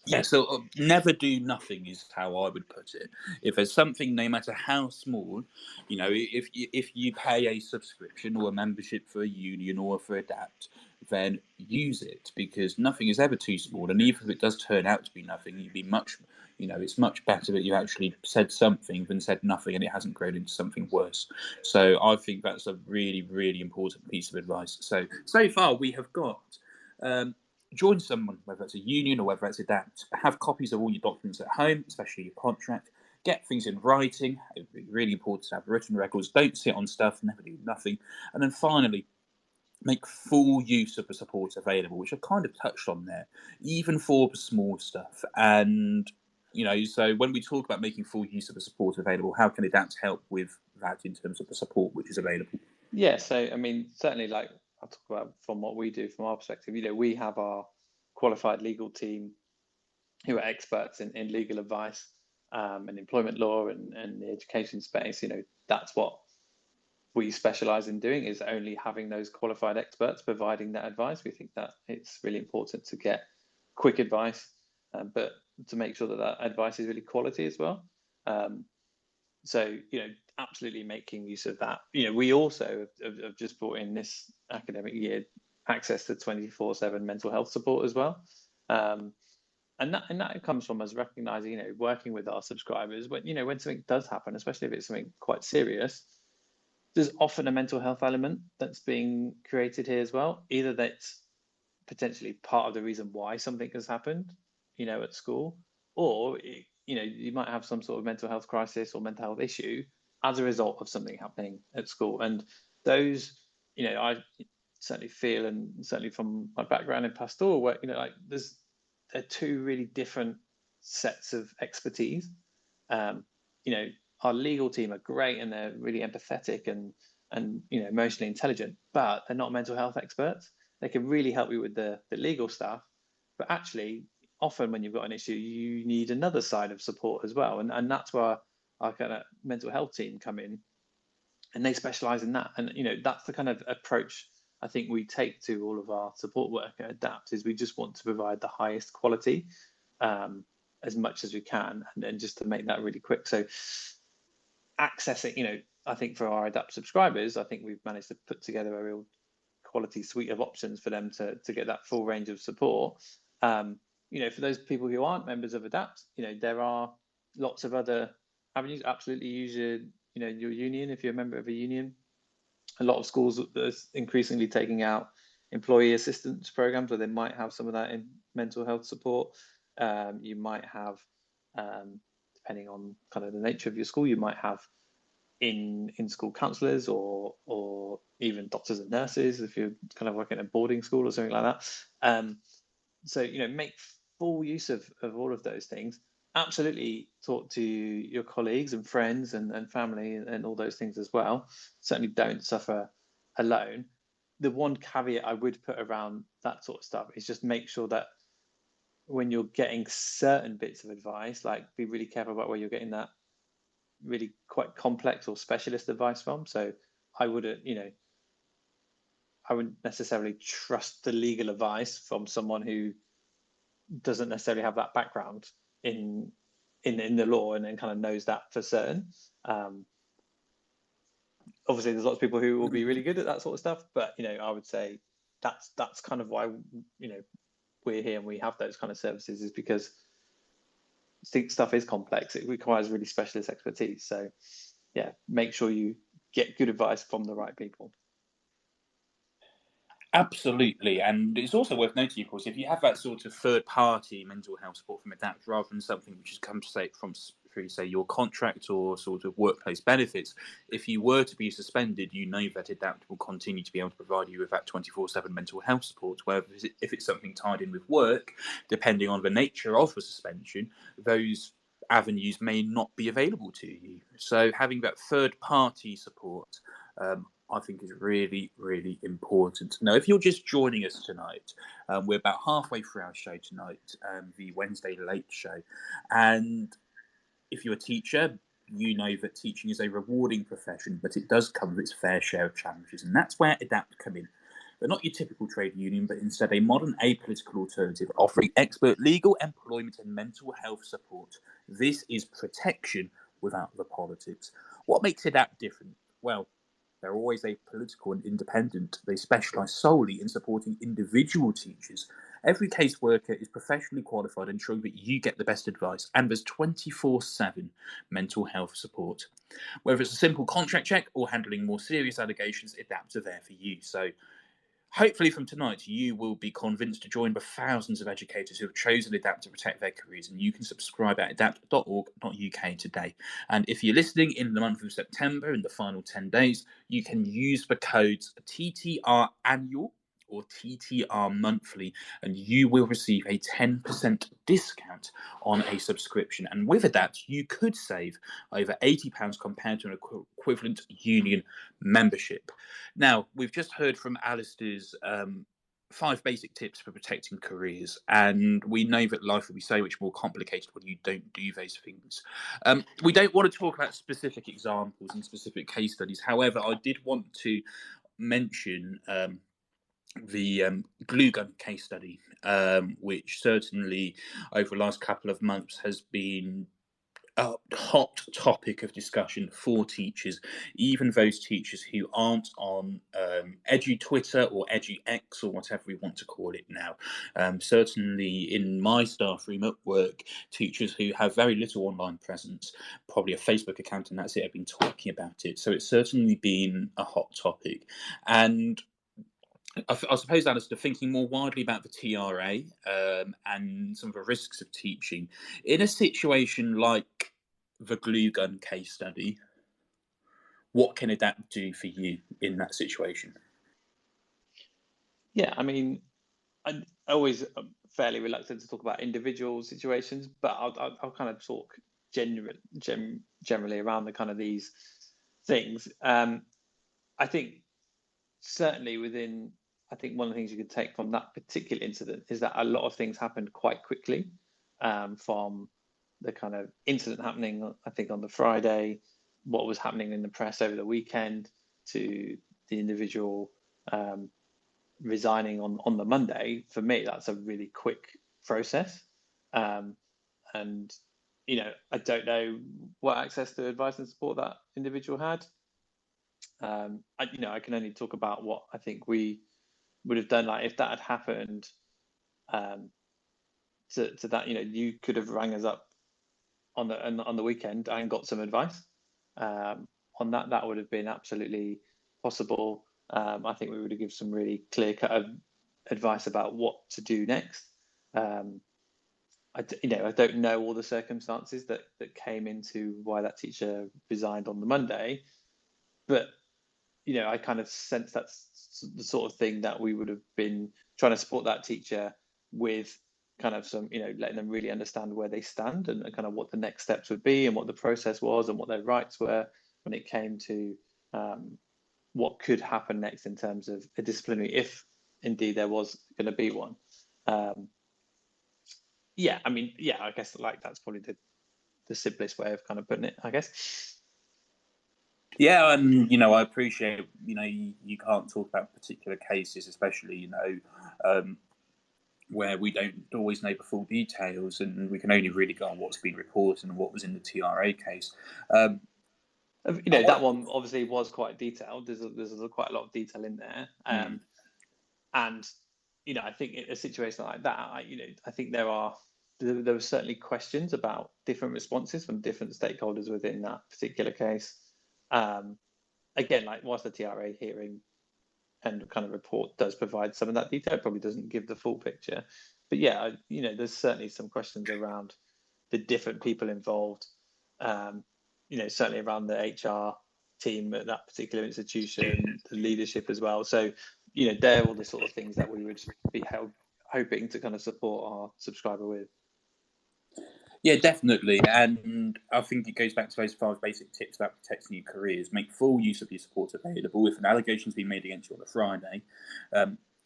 Yeah, so never do nothing is how I would put it. If there's something, no matter how small, you know, if you pay a subscription or a membership for a union or for Adapt, then use it, because nothing is ever too small. And even if it does turn out to be nothing, you'd be much, you know, it's much better that you actually said something than said nothing and it hasn't grown into something worse. So I think that's a really, really important piece of advice. So far we have got. Join someone, whether it's a union or whether it's Adapt. Have copies of all your documents at home, especially your contract. Get things in writing. It's really important to have written records. Don't sit on stuff, never do nothing. And then finally, make full use of the support available, which I've kind of touched on there, even for the small stuff. And, you know, so when we talk about making full use of the support available, how can Adapt help with that in terms of the support which is available? Yeah, so I mean, certainly, like I'll talk about from what we do from our perspective. You know, we have our qualified legal team who are experts in legal advice, and employment law, and the education space. You know, that's what we specialize in doing, is only having those qualified experts providing that advice. We think that it's really important to get quick advice, but to make sure that that advice is really quality as well. So, you know, absolutely making use of that. You know, we also have just brought in this academic year access to 24/7 mental health support as well. And that comes from us recognizing, you know, working with our subscribers, when, you know, when something does happen, especially if it's something quite serious, there's often a mental health element that's being created here as well. Either that's potentially part of the reason why something has happened, you know, at school, or you know, you might have some sort of mental health crisis or mental health issue as a result of something happening at school. And those, you know, I certainly feel, and certainly from my background in pastoral work, you know, like they're two really different sets of expertise. You know, our legal team are great and they're really empathetic and you know, emotionally intelligent, but they're not mental health experts. They can really help you with the legal stuff, but actually, often when you've got an issue, you need another side of support as well, and that's where our kind of mental health team come in, and they specialize in that. And you know, that's the kind of approach I think we take to all of our support work at Adapt, is we just want to provide the highest quality, as much as we can, and then just to make that really quick. So accessing, you know, I think for our Adapt subscribers, I think we've managed to put together a real quality suite of options for them to get that full range of support. For those people who aren't members of Adapt, there are lots of other avenues. Absolutely use your union if you're a member of a union. A lot of schools are increasingly taking out employee assistance programs where they might have some of that in mental health support. You might have, depending on kind of the nature of your school, you might have in school counsellors or even doctors and nurses if you're kind of working at a boarding school or something like that. So make full use of all of those things. Absolutely talk to your colleagues and friends and family and all those things as well. Certainly don't suffer alone. The one caveat I would put around that sort of stuff is just make sure that when you're getting certain bits of advice, like be really careful about where you're getting that really quite complex or specialist advice from. So I wouldn't necessarily trust the legal advice from someone who doesn't necessarily have that background in the law and then kind of knows that for certain. Obviously, there's lots of people who will be really good at that sort of stuff, but I would say that's kind of why we're here and we have those kind of services, is because stuff is complex. It requires really specialist expertise. So yeah, make sure you get good advice from the right people. Absolutely, and it's also worth noting, of course, if you have that sort of third-party mental health support from Edapt, rather than something which has come through, say, your contract or sort of workplace benefits, if you were to be suspended, that Edapt will continue to be able to provide you with that 24/7 mental health support. Whereas if it's something tied in with work, depending on the nature of the suspension, those avenues may not be available to you. So having that third-party support, I think is really, really important. Now, if you're just joining us tonight, we're about halfway through our show tonight, the Wednesday Late Show. And if you're a teacher, you know that teaching is a rewarding profession, but it does come with its fair share of challenges. And that's where Edapt come in. They're not your typical trade union, but instead a modern apolitical alternative offering expert legal, employment and mental health support. This is protection without the politics. What makes Edapt different? Well, they're always apolitical and independent. They specialise solely in supporting individual teachers. Every caseworker is professionally qualified, ensuring that you get the best advice, and there's 24/7 mental health support. Whether it's a simple contract check or handling more serious allegations, Edapt are there for you. So hopefully from tonight, you will be convinced to join the thousands of educators who have chosen Edapt to protect their careers, and you can subscribe at edapt.org.uk today. And if you're listening in the month of September, in the final 10 days, you can use the codes TTR Annual or TTR Monthly, and you will receive a 10% discount on a subscription. And with Edapt, you could save over £80 compared to an equivalent union membership. Now, we've just heard from Alistair's 5 basic tips for protecting careers, and we know that life will be so much more complicated when you don't do those things. We don't want to talk about specific examples and specific case studies. However, I did want to mention the glue gun case study, which certainly over the last couple of months has been a hot topic of discussion for teachers, even those teachers who aren't on Edu Twitter or Edu X or whatever we want to call it now. Certainly in my staff room at work, teachers who have very little online presence, probably a Facebook account and that's it, have been talking about it. So it's certainly been a hot topic. And I suppose, Alistair, thinking more widely about the TRA and some of the risks of teaching, in a situation like the glue gun case study, what can Edapt do for you in that situation? Yeah, I mean, I'm always fairly reluctant to talk about individual situations, but I'll kind of talk generally around the kind of these things. I think certainly I think one of the things you could take from that particular incident is that a lot of things happened quite quickly, from the kind of incident happening, I think, on the Friday, what was happening in the press over the weekend, to the individual resigning on the Monday. For me, that's a really quick process. And, I don't know what access to advice and support that individual had. I can only talk about what I think we would have done, like if that had happened, to that, you could have rang us up on the weekend and got some advice on that. That would have been absolutely possible. I think we would have given some really clear-cut advice about what to do next. I don't know all the circumstances that came into why that teacher resigned on the Monday, but I kind of sense that's the sort of thing that we would have been trying to support that teacher with, kind of some, letting them really understand where they stand and kind of what the next steps would be and what the process was and what their rights were when it came to what could happen next in terms of a disciplinary, if indeed there was going to be one. I guess like that's probably the simplest way of kind of putting it, I guess. Yeah, and I appreciate you can't talk about particular cases, especially where we don't always know the full details, and we can only really go on what's been reported and what was in the TRA case. That one obviously was quite detailed. There's quite a lot of detail in there, and I think in a situation like that, I think there were certainly questions about different responses from different stakeholders within that particular case. Again, like whilst the TRA hearing and kind of report does provide some of that detail, it probably doesn't give the full picture. But yeah, there's certainly some questions around the different people involved. Certainly around the HR team at that particular institution, the leadership as well. So, they're all the sort of things that we would be hoping to kind of support our subscriber with. Yeah, definitely. And I think it goes back to those 5 basic tips about protecting your careers. Make full use of your support available. If an allegation's been made against you on a Friday,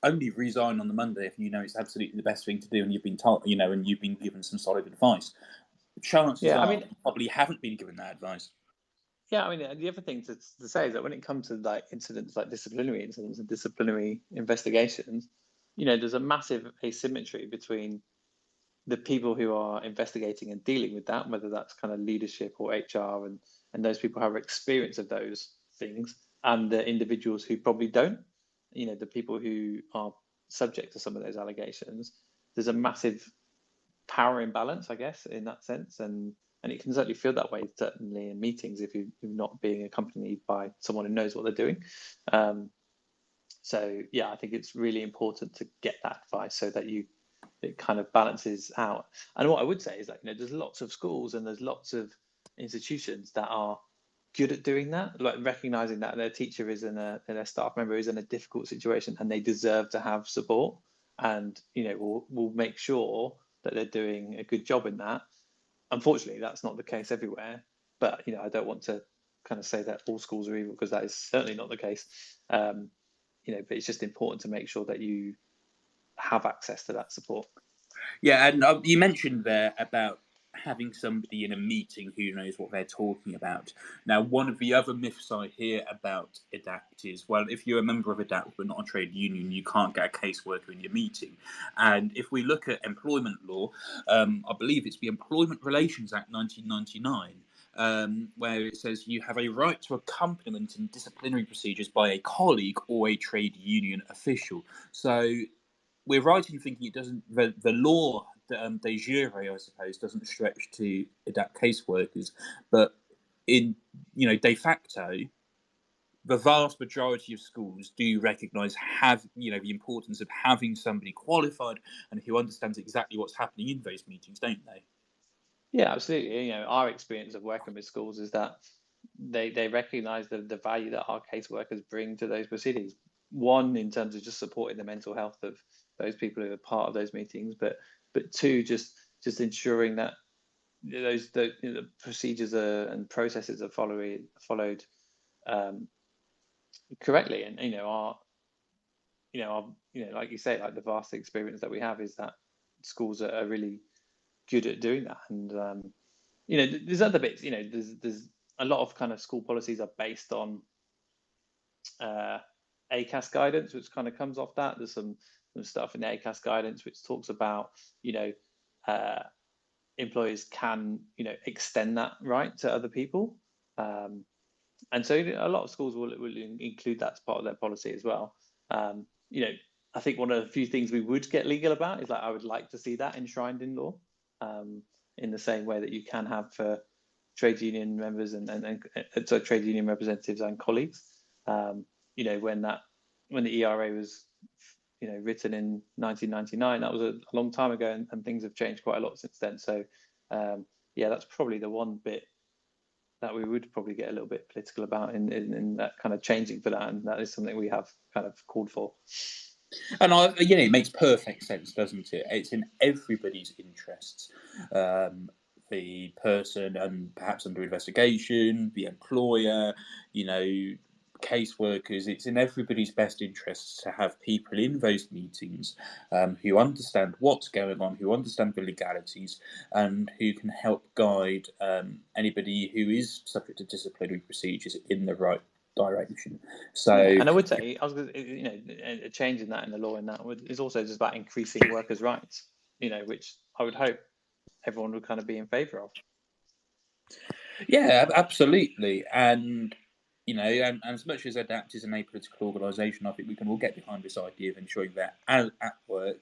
only resign on the Monday if you know it's absolutely the best thing to do and you've been told, and you've been given some solid advice. Chances are you probably haven't been given that advice. Yeah, the other thing to say is that when it comes to like incidents like disciplinary incidents and disciplinary investigations, there's a massive asymmetry between the people who are investigating and dealing with that, whether that's kind of leadership or HR, and those people have experience of those things, and the individuals who probably don't. The people who are subject to some of those allegations. There's a massive power imbalance, I guess, in that sense, and it can certainly feel that way, certainly in meetings, if you're not being accompanied by someone who knows what they're doing. So yeah, I think it's really important to get that advice so that it kind of balances out. And what I would say is that there's lots of schools and there's lots of institutions that are good at doing that, like recognizing that their teacher is their staff member is in a difficult situation and they deserve to have support, and we'll make sure that they're doing a good job in that. Unfortunately, that's not the case everywhere, but I don't want to kind of say that all schools are evil, because that is certainly not the case. But it's just important to make sure that you have access to that support. Yeah, and you mentioned there about having somebody in a meeting who knows what they're talking about. Now, one of the other myths I hear about Edapt is, well, if you're a member of Edapt but not a trade union, you can't get a caseworker in your meeting. And if we look at employment law, I believe it's the Employment Relations Act 1999, where it says you have a right to accompaniment in disciplinary procedures by a colleague or a trade union official. So we're right in thinking it doesn't. The law de jure, I suppose, doesn't stretch to Edapt caseworkers, but in de facto, the vast majority of schools do recognise the importance of having somebody qualified and who understands exactly what's happening in those meetings, don't they? Yeah, absolutely. Our experience of working with schools is that they recognise the value that our caseworkers bring to those proceedings. One, in terms of just supporting the mental health of those people who are part of those meetings, but two, just ensuring that the procedures and processes are followed correctly. And like you say, like the vast experience that we have is that schools are really good at doing that. And there's other bits. There's a lot of kind of school policies are based on ACAS guidance, which kind of comes off that. There's some stuff in the ACAS guidance which talks about employers can extend that right to other people, and so a lot of schools will include that as part of their policy as well. I think one of the few things we would get legal about is, like, I would like to see that enshrined in law, in the same way that you can have for trade union members and so trade union representatives and colleagues. You know, when the ERA was, you know, written in 1999, that was a long time ago, and things have changed quite a lot since then. So yeah, that's probably the one bit that we would probably get a little bit political about in that kind of changing for that, and that is something we have kind of called for. And it makes perfect sense, doesn't it? It's in everybody's interests. The person and perhaps under investigation, the employer, you know, caseworkers. It's in everybody's best interests to have people in those meetings who understand what's going on, who understand the legalities, and who can help guide anybody who is subject to disciplinary procedures in the right direction. So, yeah, and I would say, you know, a change in that in the law in that is also just about increasing workers' rights, you know, which I would hope everyone would kind of be in favour of. yeah, absolutely. And, you know, and as much as Edapt is an apolitical organisation, I think we can all get behind this idea of ensuring that at work,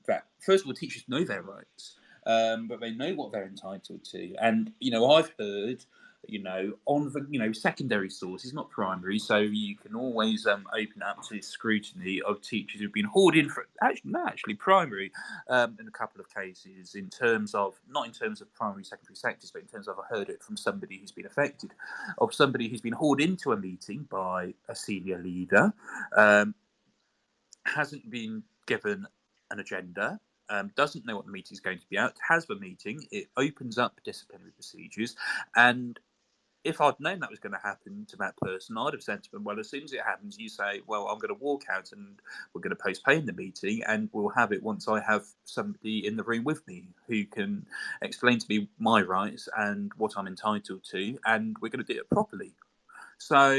that first of all, teachers know their rights, but they know what they're entitled to. And, you know, I've heard, you know, on the, you know, secondary sources, not primary, so you can always open up to scrutiny of teachers who've been hauled in for actually primary in a couple of cases, in terms of, not in terms of primary secondary sectors, but in terms of, I heard it from somebody who's been affected, of somebody who's been hauled into a meeting by a senior leader, hasn't been given an agenda, doesn't know what the meeting is going to be about, has the meeting, it opens up disciplinary procedures, and if I'd known that was going to happen to that person, I'd have said to them, well, as soon as it happens, you say, well, I'm going to walk out and we're going to postpone the meeting, and we'll have it once I have somebody in the room with me who can explain to me my rights and what I'm entitled to, and we're going to do it properly. So,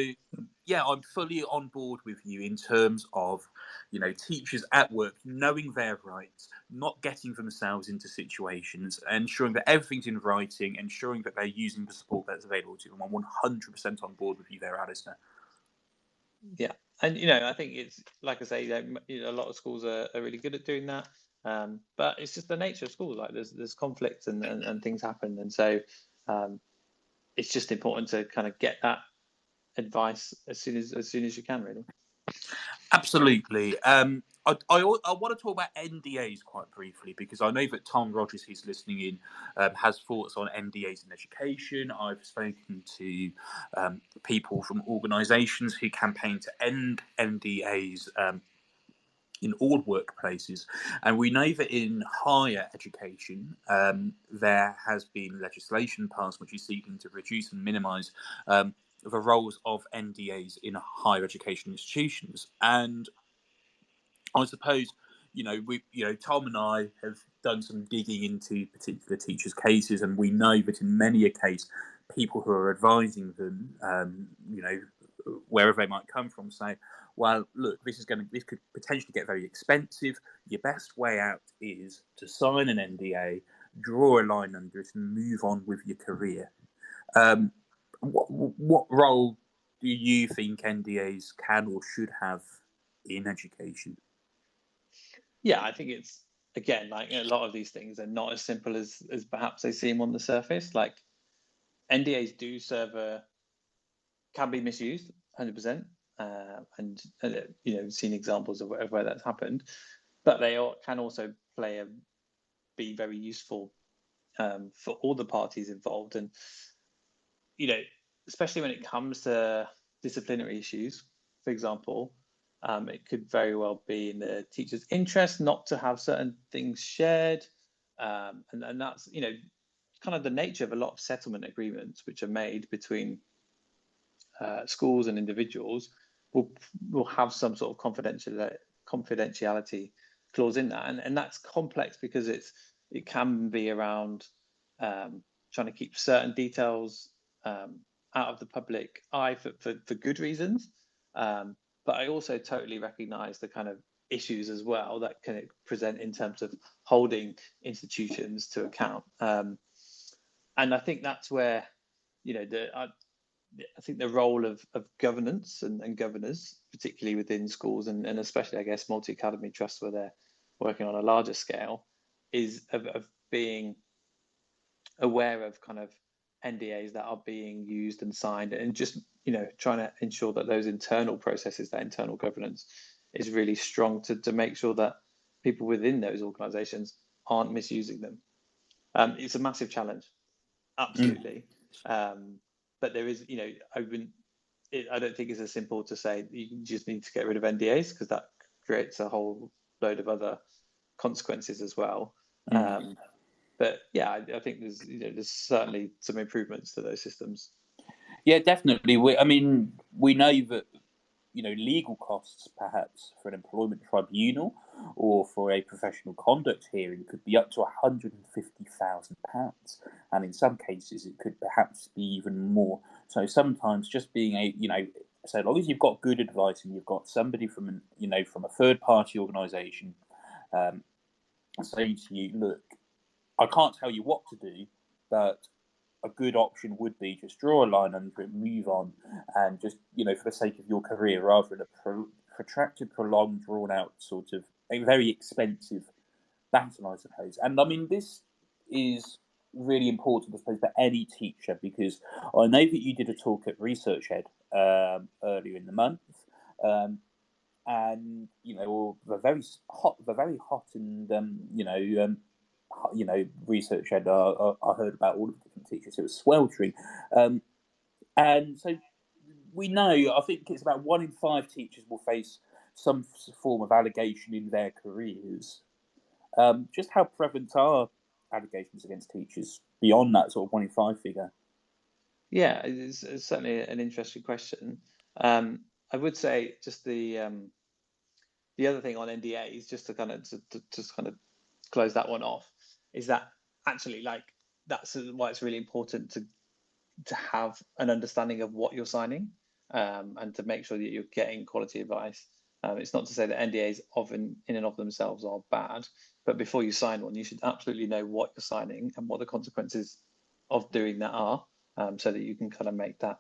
yeah, I'm fully on board with you in terms of, you know, teachers at work knowing their rights, not getting themselves into situations, ensuring that everything's in writing, ensuring that they're using the support that's available to them. I'm 100% on board with you there, Alistair. Yeah, and you know, I think it's like I say, you know, a lot of schools are really good at doing that, but it's just the nature of schools. Like there's conflict and things happen, and so it's just important to kind of get that advice as soon as you can, really. Absolutely. I want to talk about NDAs quite briefly, because I know that Tom Rogers, who's listening in, has thoughts on NDAs in education. I've spoken to people from organisations who campaign to end NDAs in all workplaces, and we know that in higher education there has been legislation passed which is seeking to reduce and minimise the roles of NDAs in higher education institutions. And I suppose, Tom and I have done some digging into particular teachers' cases, and we know that in many a case, people who are advising them, wherever they might come from, say, "Well, look, this could potentially get very expensive. Your best way out is to sign an NDA, draw a line under it, and move on with your career." What role do you think NDAs can or should have in education? Yeah, I think it's, again, like a lot of these things are not as simple as perhaps they seem on the surface. Like NDAs can be misused 100%, and seen examples of where that's happened, but they can also be very useful for all the parties involved. And especially when it comes to disciplinary issues, for example, it could very well be in the teacher's interest not to have certain things shared, and that's kind of the nature of a lot of settlement agreements which are made between schools and individuals. Will have some sort of confidentiality clause in that, and that's complex because it can be around trying to keep certain details out of the public eye for good reasons. But I also totally recognize the kind of issues as well that can present in terms of holding institutions to account. And I think that's where, I think the role of governance and governors, particularly within schools and especially, I guess, multi-academy trusts where they're working on a larger scale, is of being aware of kind of NDAs that are being used and signed, and just trying to ensure that those internal processes, that internal governance, is really strong to make sure that people within those organisations aren't misusing them. It's a massive challenge, absolutely. But there is, I don't think it's as simple to say you just need to get rid of NDAs, because that creates a whole load of other consequences as well. But yeah, I think there's certainly some improvements to those systems. Yeah, definitely. We know that legal costs perhaps for an employment tribunal or for a professional conduct hearing could be up to £150,000, and in some cases it could perhaps be even more. So sometimes just being so long as you've got good advice and you've got somebody from from a third party organisation saying to you, look, I can't tell you what to do, but a good option would be just draw a line under it, move on, and just, for the sake of your career, rather than a protracted, prolonged, drawn out sort of a very expensive battle, I suppose. And this is really important, I suppose, for any teacher, because I know that you did a talk at Research Ed earlier in the month, and the very hot and Research Ed, I heard about all of the different teachers. It was sweltering. And so we know, I think it's about 1 in 5 teachers will face some form of allegation in their careers. Just how prevalent are allegations against teachers beyond that sort of 1 in 5 figure? Yeah, it's certainly an interesting question. I would say just the other thing on NDAs, just to kind of close that one off, is that actually, that's why it's really important to have an understanding of what you're signing, and to make sure that you're getting quality advice. It's not to say that NDAs in and of themselves are bad, but before you sign one, you should absolutely know what you're signing and what the consequences of doing that are, so that you can kind of make that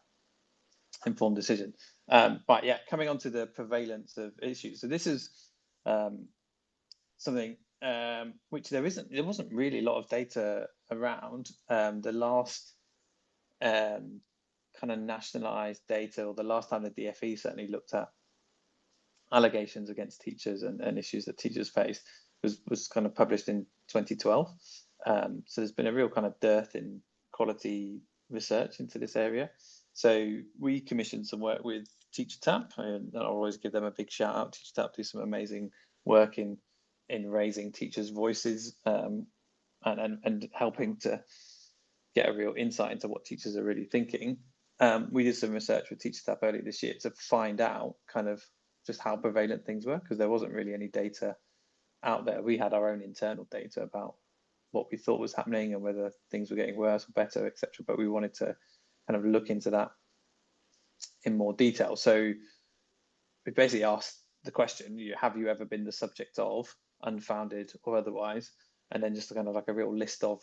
informed decision. But yeah, coming on to the prevalence of issues. So this is something which there wasn't really a lot of data around. The last kind of nationalized data, or the last time the DFE certainly looked at allegations against teachers and issues that teachers face, was kind of published in 2012. So there's been a real kind of dearth in quality research into this area. So we commissioned some work with TeacherTapp, and I'll always give them a big shout out. TeacherTapp do some amazing work in raising teachers' voices, and helping to get a real insight into what teachers are really thinking. We did some research with TeacherTapp earlier this year to find out kind of just how prevalent things were, because there wasn't really any data out there. We had our own internal data about what we thought was happening and whether things were getting worse or better, etc. But we wanted to kind of look into that in more detail. So we basically asked the question, have you ever been the subject of, unfounded or otherwise, and then just kind of like a real list of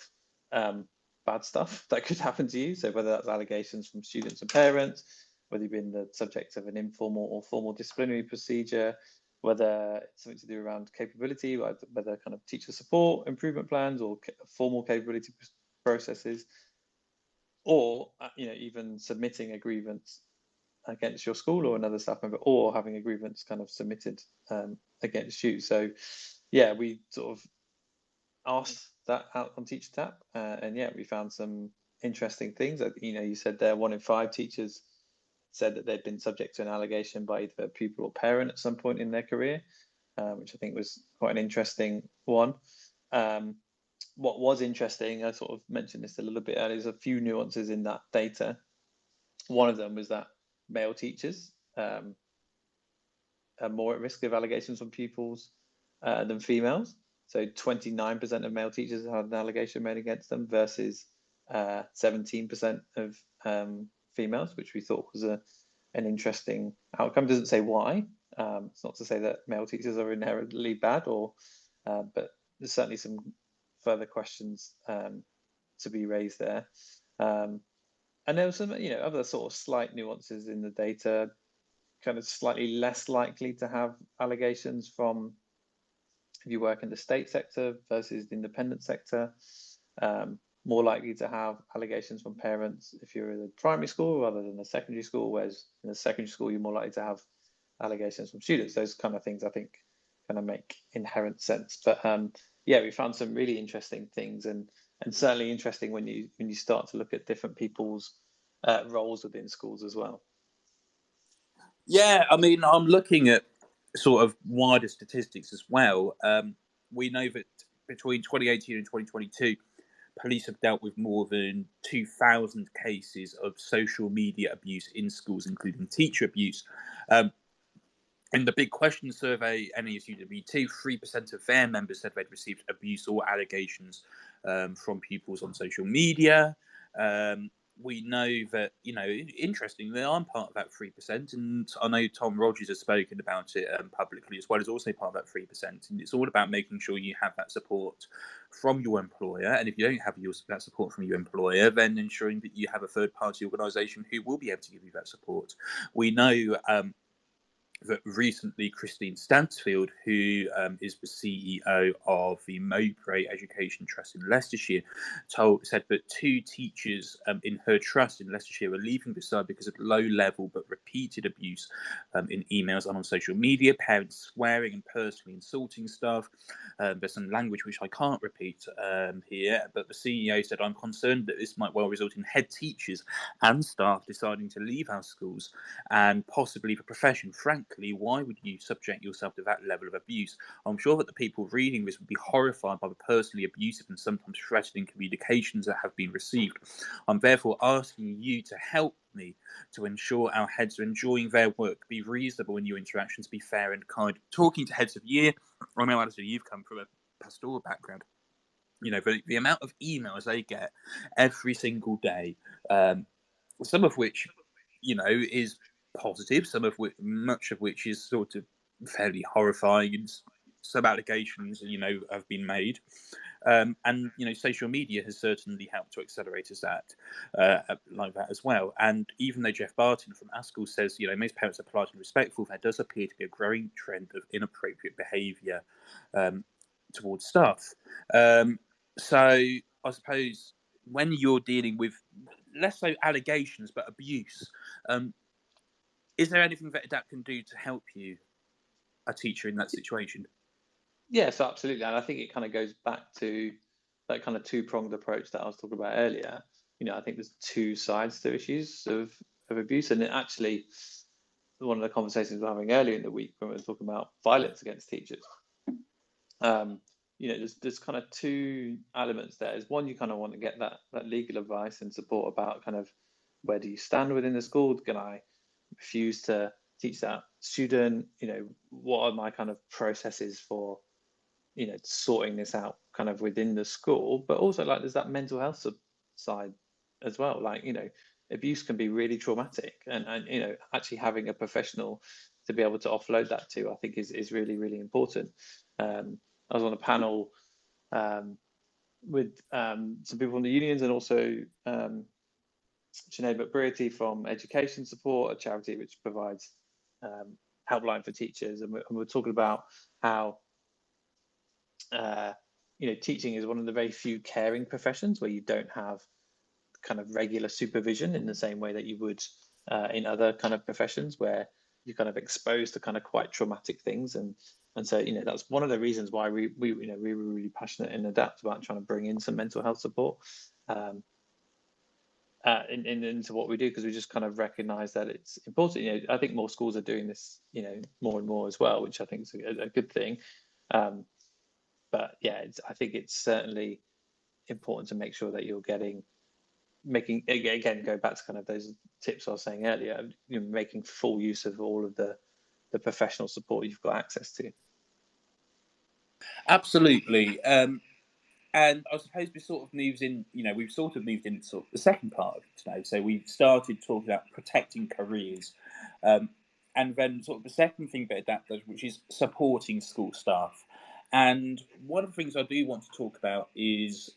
bad stuff that could happen to you. So whether that's allegations from students and parents, whether you've been the subject of an informal or formal disciplinary procedure, whether it's something to do around capability, whether kind of teacher support improvement plans or formal capability processes, or even submitting a grievance against your school or another staff member, or having a grievance kind of submitted against you. So yeah, we sort of asked that out on TeacherTapp, and yeah, we found some interesting things. You said there 1 in 5 teachers said that they'd been subject to an allegation by either a pupil or parent at some point in their career, which I think was quite an interesting one. What was interesting, I sort of mentioned this a little bit earlier, there's a few nuances in that data. One of them was that male teachers are more at risk of allegations from pupils than females. So 29% of male teachers had an allegation made against them versus 17% of females, which we thought was an interesting outcome. Doesn't say why. It's not to say that male teachers are inherently bad, but there's certainly some further questions to be raised there. And there were some, other sort of slight nuances in the data, kind of slightly less likely to have allegations from if you work in the state sector versus the independent sector. More likely to have allegations from parents if you're in a primary school rather than a secondary school, whereas in a secondary school, you're more likely to have allegations from students. Those kind of things, I think, kind of make inherent sense. But yeah, we found some really interesting things, and certainly interesting when you start to look at different people's roles within schools as well. Yeah, I mean, I'm looking at sort of wider statistics as well. We know that between 2018 and 2022, police have dealt with more than 2,000 cases of social media abuse in schools, including teacher abuse. In the Big Question survey, NASUWT, 3% of their members said they'd received abuse or allegations from pupils on social media. We know that, interestingly, I'm part of that 3%, and I know Tom Rogers has spoken about it publicly as well as also part of that 3%. And it's all about making sure you have that support from your employer. And if you don't have that support from your employer, then ensuring that you have a third party organisation who will be able to give you that support. We know that recently Christine Stansfield, who is the CEO of the Mowbray Education Trust in Leicestershire, said that 2 teachers in her trust in Leicestershire were leaving the site because of low level but repeated abuse in emails and on social media, parents swearing and personally insulting staff. There's some language which I can't repeat here, but the CEO said, "I'm concerned that this might well result in head teachers and staff deciding to leave our schools and possibly the profession. Frankly, why would you subject yourself to that level of abuse? I'm sure that the people reading this would be horrified by the personally abusive and sometimes threatening communications that have been received. I'm therefore asking you to help me to ensure our heads are enjoying their work, be reasonable in your interactions, be fair and kind." Talking to heads of year, I know, Alistair, you've come from a pastoral background. The amount of emails they get every single day, some of which, is positive, much of which is sort of fairly horrifying, and some allegations, have been made. And social media has certainly helped to accelerate like that as well. And even though Jeff Barton from ASCL says, most parents are polite and respectful, there does appear to be a growing trend of inappropriate behaviour towards staff. So I suppose when you're dealing with less so allegations but abuse, is there anything that Edapt can do to help you, a teacher, in that situation? Yes, absolutely. And I think it kind of goes back to that kind of two-pronged approach that I was talking about earlier. I think there's 2 sides to issues of abuse. And actually, one of the conversations we were having earlier in the week when we were talking about violence against teachers, there's kind of 2 elements there. Is one, you kind of want to get that legal advice and support about kind of where do you stand within the school? Can I refuse to teach that student? What are my kind of processes for sorting this out kind of within the school? But also, like, there's that mental health side as well. Like, abuse can be really traumatic, and actually having a professional to be able to offload that to, I think, is really, really important. I was on a panel with some people from the unions, and also Sinead McBrearty from Education Support, a charity which provides helpline for teachers, and we're talking about how teaching is one of the very few caring professions where you don't have kind of regular supervision in the same way that you would in other kind of professions, where you're kind of exposed to kind of quite traumatic things. And so that's one of the reasons why we were really passionate in Edapt about trying to bring in some mental health support into what we do, because we just kind of recognize that it's important. I think more schools are doing this more and more as well, which I think is a good thing. But yeah, I think it's certainly important to make sure that you're making again, go back to kind of those tips I was saying earlier, making full use of all of the professional support you've got access to. Absolutely. And I suppose we've sort of moved into sort of the second part of today. So we've started talking about protecting careers. And then sort of the second thing that Edapt does, which is supporting school staff. And one of the things I do want to talk about is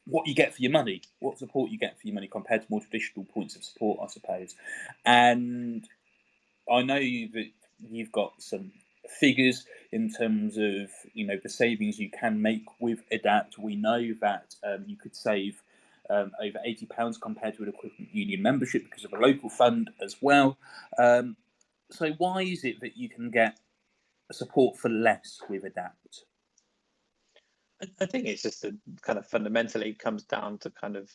what you get for your money, what support you get for your money compared to more traditional points of support, I suppose. And I know that you've got some figures in terms of the savings you can make with Edapt. We know that you could save over £80 compared to an equivalent union membership because of a local fund as well. So why is it that you can get support for less with Edapt? I think it's just a kind of fundamentally comes down to kind of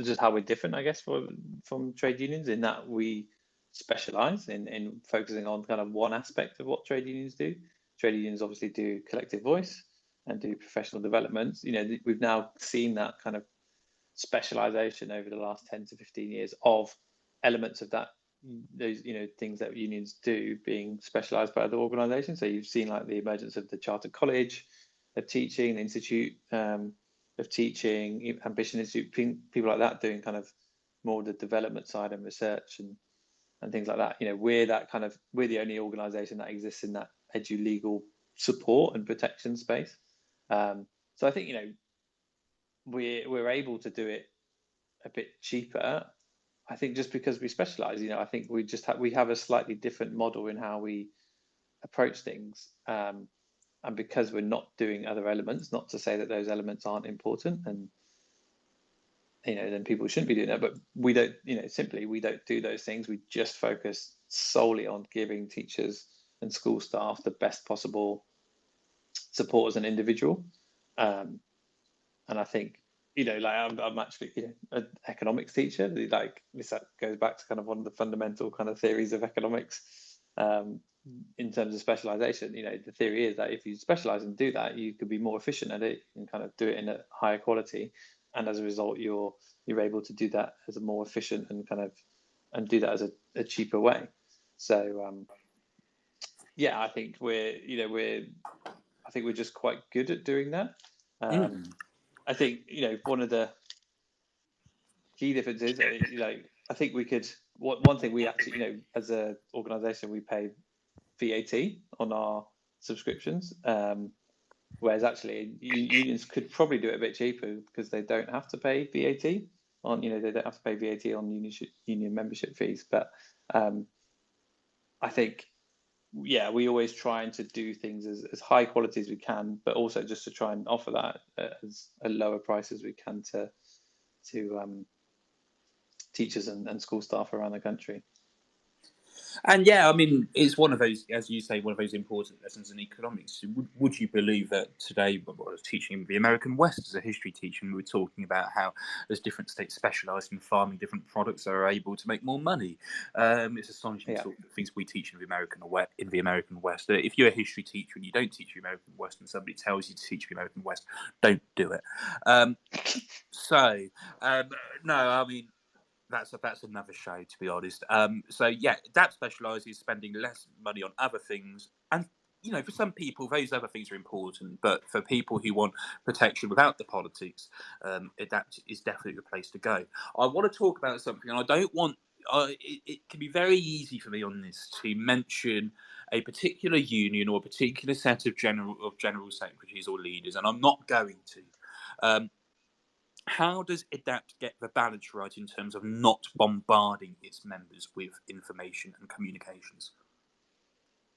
just how we're different, I guess, from trade unions, in that we specialize in focusing on kind of one aspect of what trade unions do. Trade unions obviously do collective voice and do professional development. We've now seen that kind of specialization over the last 10 to 15 years of elements of those things that unions do being specialized by other organizations. So you've seen like the emergence of the Chartered College of Teaching, the Institute of Teaching, Ambition Institute, people like that doing kind of more the development side and research and things like that. We're the only organization that exists in that edu legal support and protection space. So I think we're able to do it a bit cheaper, I think, just because we specialize. I think we have a slightly different model in how we approach things, and because we're not doing other elements, not to say that those elements aren't important, and then people shouldn't be doing that, but we don't we don't do those things. We just focus solely on giving teachers and school staff the best possible support as an individual. And I think I'm actually an economics teacher. Like this goes back to kind of one of the fundamental kind of theories of economics, in terms of specialization. The theory is that if you specialize and do that, you could be more efficient at it and kind of do it in a higher quality, and as a result you're able to do that as a more efficient and do that as a cheaper way. So I think we're just quite good at doing that. I think one of the key differences, I think we could. One thing we actually, as an organisation, we pay VAT on our subscriptions, whereas actually unions could probably do it a bit cheaper because they don't have to pay VAT on. They don't have to pay VAT on union membership fees. But I think, we always trying to do things as high quality as we can, but also just to try and offer that as a lower price as we can to teachers and school staff around the country. And it's one of those, as you say, one of those important lessons in economics. Would you believe that today, I was teaching the American West as a history teacher, and we were talking about how as different states specialise in farming different products, are able to make more money. It's astonishing sort of things we teach in the American West. If you're a history teacher and you don't teach the American West, and somebody tells you to teach the American West, don't do it. That's another show, to be honest. Edapt specialises spending less money on other things, and for some people those other things are important, but for people who want protection without the politics, Edapt is definitely the place to go. I want to talk about something, and I don't want. It can be very easy for me on this to mention a particular union or a particular set of general secretaries or leaders, and I'm not going to. How does Edapt get the balance right in terms of not bombarding its members with information and communications?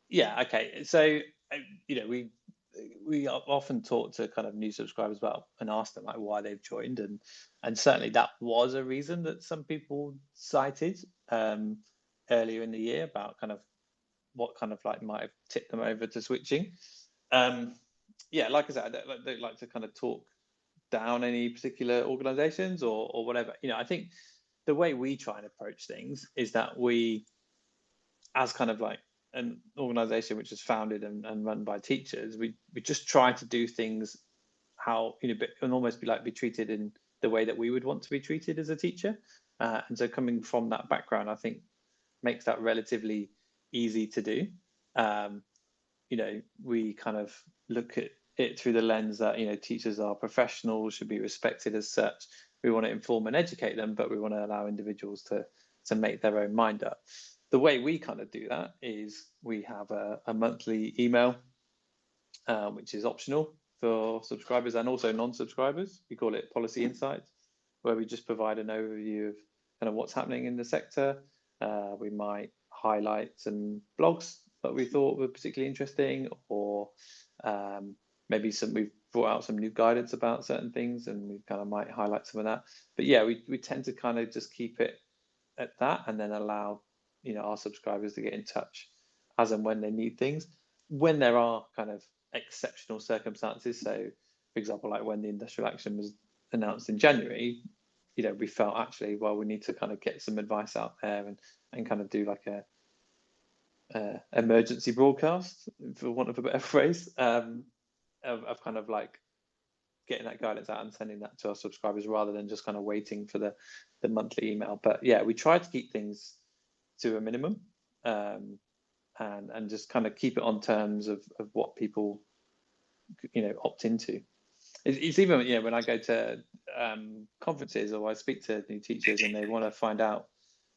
Yeah, okay. So, we often talk to kind of new subscribers about and ask them like why they've joined, and certainly that was a reason that some people cited earlier in the year about kind of what kind of like might have tipped them over to switching. Like I said, I don't like to kind of talk down any particular organizations or whatever. I think the way we try and approach things is that we, as kind of like an organization which is founded and run by teachers, we just try to do things how and almost be treated in the way that we would want to be treated as a teacher, and so coming from that background, I think makes that relatively easy to do. We kind of look at it through the lens that teachers are professionals, should be respected as such. We want to inform and educate them, but we want to allow individuals to make their own mind up. The way we kind of do that is we have a monthly email, which is optional for subscribers and also non-subscribers. We call it Policy Insights, where we just provide an overview of kind of what's happening in the sector. We might highlight some blogs that we thought were particularly interesting, or maybe we've brought out some new guidance about certain things, and we kind of might highlight some of that. But yeah, we tend to kind of just keep it at that, and then allow our subscribers to get in touch as and when they need things. When there are kind of exceptional circumstances, so for example, like when the industrial action was announced in January, we felt actually, well, we need to kind of get some advice out there and kind of do like a emergency broadcast, for want of a better phrase, of kind of like getting that guidance out and sending that to our subscribers rather than just kind of waiting for the monthly email. But yeah, we try to keep things to a minimum, and just kind of keep it on terms of what people opt into. It's even when I go to conferences, or I speak to new teachers and they want to find out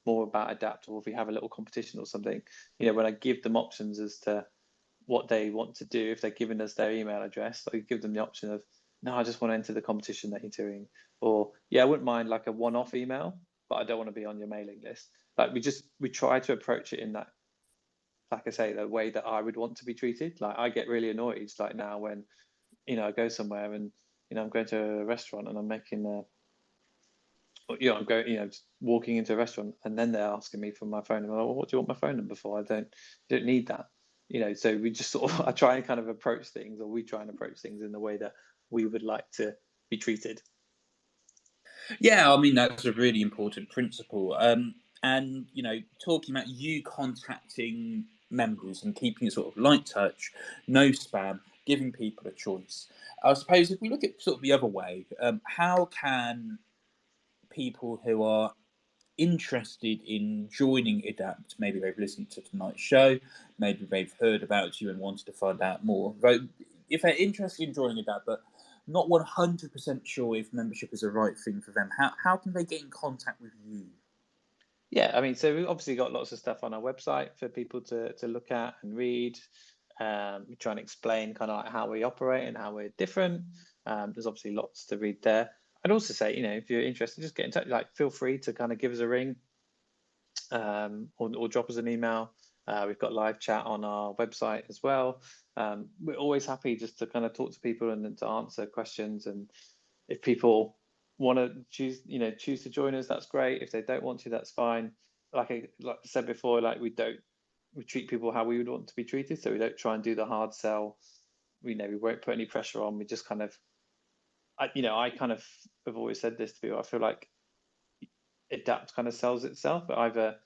more about Edapt, or if we have a little competition or something, when I give them options as to what they want to do, if they're giving us their email address, I give them the option of, no, I just want to enter the competition that you're doing, or yeah, I wouldn't mind like a one-off email, but I don't want to be on your mailing list. Like we try to approach it in that, like I say, the way that I would want to be treated. Like I get really annoyed like now when I go somewhere and I'm going to a restaurant and I'm making I'm going just walking into a restaurant and then they're asking me for my phone number. Well, what do you want my phone number for? You don't need that. So we just sort of I try and kind of approach things, or we try and approach things in the way that we would like to be treated. Yeah, I mean, that's a really important principle. And talking about you contacting members and keeping it sort of light touch, no spam, giving people a choice. I suppose if we look at sort of the other way, how can people who are interested in joining Edapt, maybe they've listened to tonight's show, maybe they've heard about you and wanted to find out more, though if they're interested in joining Edapt but not 100% sure if membership is the right thing for them, how can they get in contact with you? Yeah, I mean, so we've obviously got lots of stuff on our website for people to look at and read. We try and explain kind of like how we operate and how we're different. There's obviously lots to read there. I'd also say, if you're interested, just get in touch. Like, feel free to kind of give us a ring, or drop us an email. We've got live chat on our website as well. We're always happy just to kind of talk to people and to answer questions. And if people want to choose to join us, that's great. If they don't want to, that's fine. Like I said before, like we treat people how we would want to be treated, so we don't try and do the hard sell. We won't put any pressure on. We just kind of, I kind of have always said this to people. I feel like Edapt kind of sells itself, but either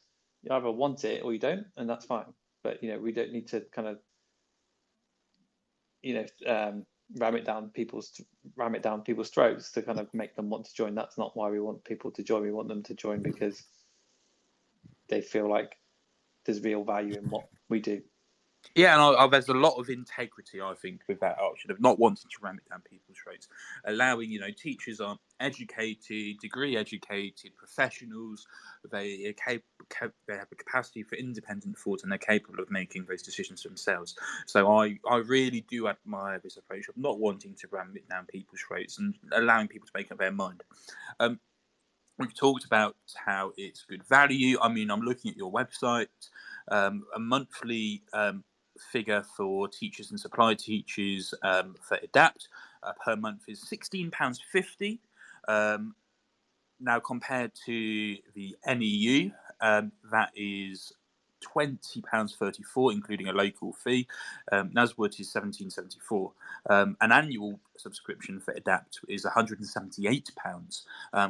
you either want it or you don't, and that's fine. But we don't need to kind of ram it down people's throats to kind of make them want to join. That's not why we want people to join. We want them to join because they feel like there's real value in what we do. Yeah, and there's a lot of integrity, I think, with that option of not wanting to ram it down people's throats, allowing teachers are educated, degree educated professionals. They have a capacity for independent thought, and they're capable of making those decisions themselves. So I really do admire this approach of not wanting to ram it down people's throats and allowing people to make up their mind. We've talked about how it's good value. I mean, I'm looking at your website. A monthly figure for teachers and supply teachers for Edapt per month is £16.50. Now, compared to the NEU, that is £20.34, including a local fee. Naswood is £17.74. An annual subscription for Edapt is £178,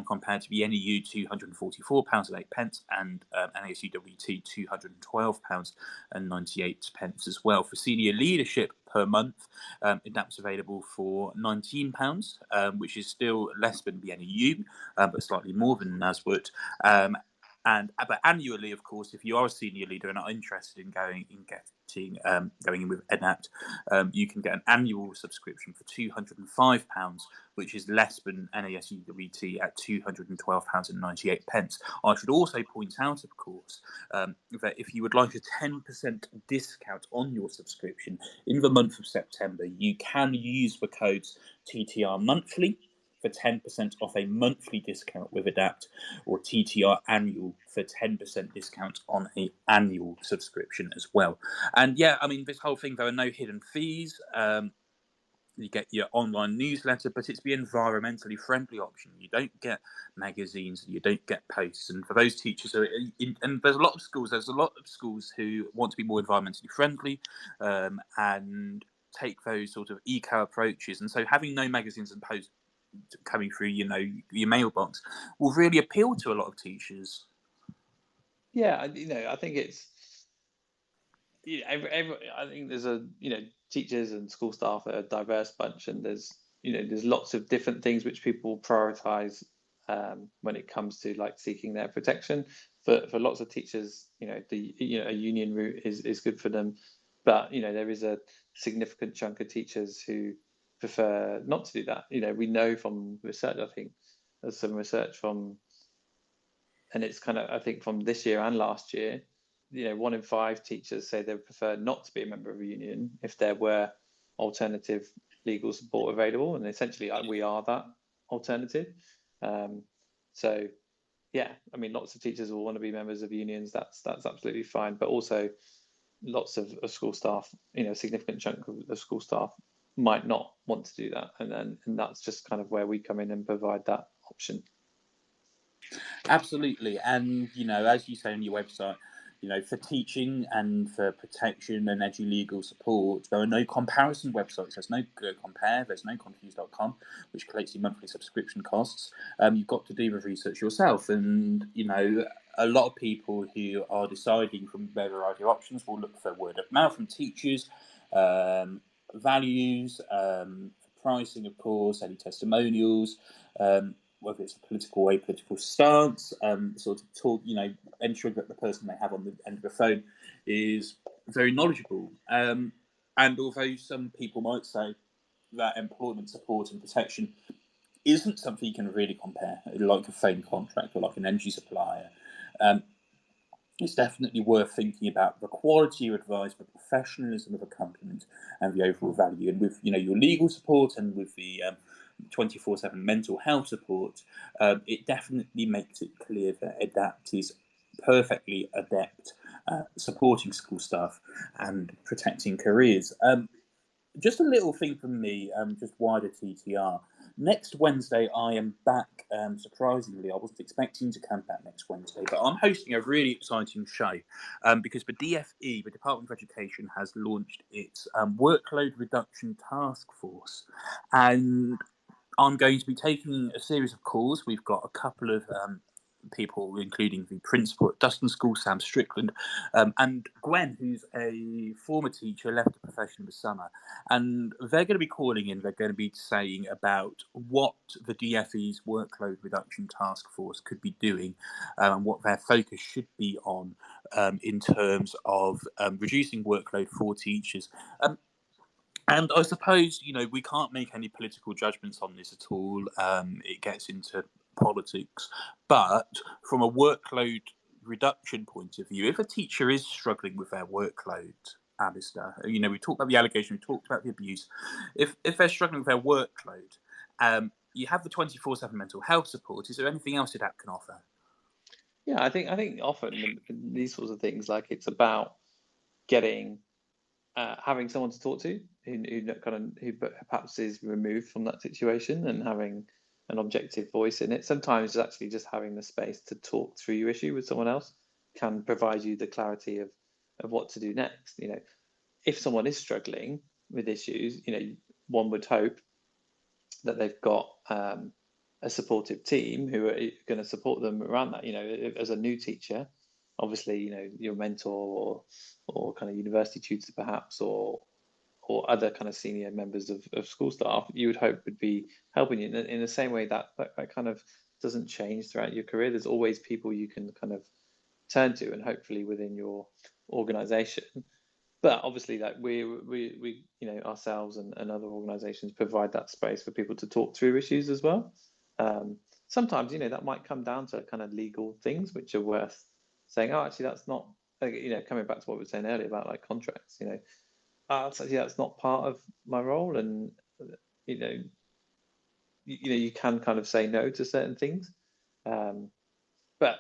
compared to the NEU £244.08, and NASUWT £212.98 as well. For senior leadership per month, Edapt's available for £19, which is still less than the NEU, but slightly more than Naswood. But annually, of course, if you are a senior leader and are interested in going in with Edapt, you can get an annual subscription for £205, which is less than NASUWT at £212.98. I should also point out, of course, that if you would like a 10% discount on your subscription in the month of September, you can use the codes TTR monthly for 10% off a monthly discount with Edapt, or TTR annual for 10% discount on an annual subscription as well. And yeah, I mean, this whole thing, there are no hidden fees. You get your online newsletter, but it's the environmentally friendly option. You don't get magazines, you don't get posts. And for those teachers and there's a lot of schools who want to be more environmentally friendly, and take those sort of eco approaches. And so having no magazines and posts coming through, your mailbox will really appeal to a lot of teachers. Yeah, I think it's, I think there's teachers and school staff are a diverse bunch, and there's lots of different things which people prioritize when it comes to like seeking their protection. For lots of teachers, a union route is good for them, but there is a significant chunk of teachers who prefer not to do that. We know from research, I think there's some research and it's kind of, I think, from this year and last year, 1 in 5 teachers say they would prefer not to be a member of a union if there were alternative legal support available, and essentially we are that alternative. So yeah, I mean, lots of teachers will want to be members of unions. That's absolutely fine, but also lots of school staff, a significant chunk of school staff might not want to do that, and that's just kind of where we come in and provide that option. Absolutely. And as you say on your website, for teaching and for protection and edu-legal support, there are no comparison websites. There's no Compare, there's no Confuse.com, which collects your monthly subscription costs. You've got to do the research yourself. And a lot of people who are deciding from their variety of options will look for word of mouth from teachers, values, pricing, of course, any testimonials, whether it's a political stance, sort of talk, ensuring that the person they have on the end of the phone is very knowledgeable. And although some people might say that employment support and protection isn't something you can really compare, like a phone contract or like an energy supplier, it's definitely worth thinking about the quality of advice, the professionalism of accompaniment, and the overall value. And with your legal support and with the 24/7 mental health support, it definitely makes it clear that Edapt is perfectly adept at supporting school staff and protecting careers. Just a little thing from me, just wider TTR. Next Wednesday, I am back. Surprisingly, I wasn't expecting to come back next Wednesday, but I'm hosting a really exciting show because the DFE, the Department of Education, has launched its workload reduction task force. And I'm going to be taking a series of calls. We've got a couple of people, including the principal at Dustin School, Sam Strickland, and Gwen, who's a former teacher, left the profession this summer. And they're going to be calling in, they're going to be saying about what the DFE's workload reduction task force could be doing, and what their focus should be on in terms of reducing workload for teachers. And I suppose, we can't make any political judgments on this at all. It gets into politics. But from a workload reduction point of view, if a teacher is struggling with their workload, Alistair, we talked about the allegation, we talked about the abuse. If they're struggling with their workload, you have the 24/7 mental health support. Is there anything else that can offer? Yeah, I think often these sorts of things, like, it's about getting having someone to talk to who perhaps is removed from that situation, and having an objective voice in it. Sometimes actually just having the space to talk through your issue with someone else can provide you the clarity of what to do next. If someone is struggling with issues, one would hope that they've got a supportive team who are going to support them around that. As a new teacher, obviously, your mentor or kind of university tutor perhaps, or other kind of senior members of school staff, you would hope would be helping you in the same way that kind of doesn't change throughout your career. There's always people you can kind of turn to, and hopefully within your organization. But obviously, like we ourselves and other organizations provide that space for people to talk through issues as well. Sometimes, that might come down to kind of legal things which are worth saying, oh, actually, that's not, coming back to what we were saying earlier about like contracts, actually, that's not part of my role. And, you can kind of say no to certain things. But,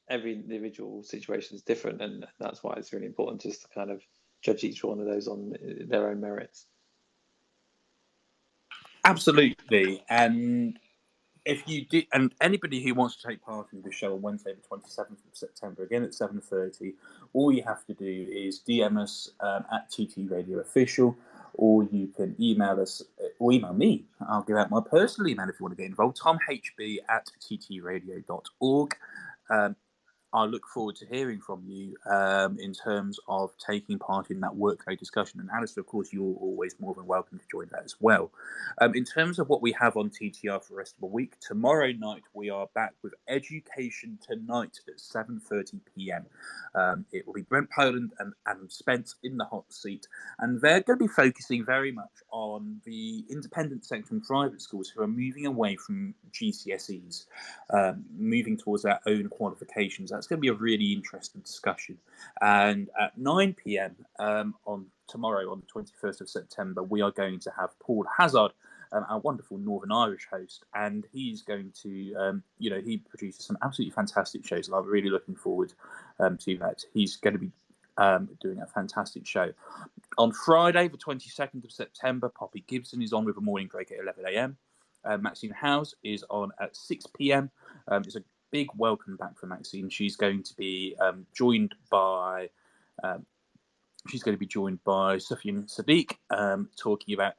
every individual situation is different. And that's why it's really important just to kind of judge each one of those on their own merits. Absolutely. And if you did, and anybody who wants to take part in the show on Wednesday, the 27th of September, again at 7:30, all you have to do is DM us at TT Radio Official, or you can email us, or email me. I'll give out my personal email if you want to get involved, tomhb@ttradio.org. I look forward to hearing from you in terms of taking part in that workload discussion. And Alistair, of course, you're always more than welcome to join that as well. In terms of what we have on TTR for the rest of the week, tomorrow night we are back with Education Tonight at 7:30 p.m. It will be Brent Poland and Adam Spence in the hot seat. And they're going to be focusing very much on the independent sector and private schools who are moving away from GCSEs, moving towards their own qualifications. That's going to be a really interesting discussion. And at 9 p.m. On tomorrow, on the 21st of September, we are going to have Paul Hazard, our wonderful Northern Irish host, and he's going to, he produces some absolutely fantastic shows, and I'm really looking forward to that. He's going to be doing a fantastic show. On Friday, the 22nd of September, Poppy Gibson is on with a morning break at 11 a.m. Maxine Howes is on at 6 p.m. It's a big welcome back for Maxine. She's going to be joined by Sufyan Sadiq, talking about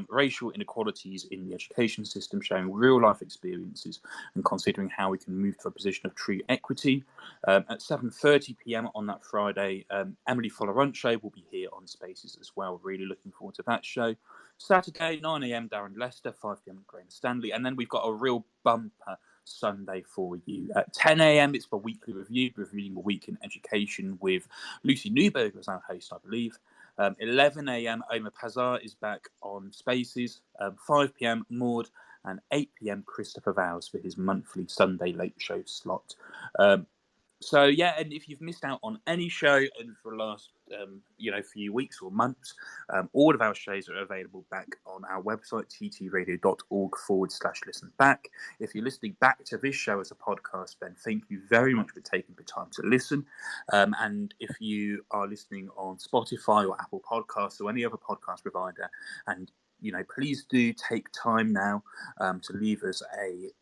racial inequalities in the education system, showing real life experiences and considering how we can move to a position of true equity. At 7:30 p.m. on that Friday, Emily Follorancho will be here on Spaces as well. Really looking forward to that show. Saturday, 9 a.m. Darren Lester, 5 p.m. Graham Stanley, and then we've got a real bumper Sunday for you. At 10 a.m. it's the weekly review, reviewing the week in education with Lucy Newberg as our host, I believe. 11 a.m. Omar Pazar is back on Spaces. 5 p.m. Maud, and 8 p.m. Christopher Vowles for his monthly Sunday late show slot. So yeah, and if you've missed out on any show for the last few weeks or months, all of our shows are available back on our website, ttradio.org/listen back. If you're listening back to this show as a podcast, then thank you very much for taking the time to listen. And if you are listening on Spotify or Apple Podcasts or any other podcast provider, and please do take time now to leave us a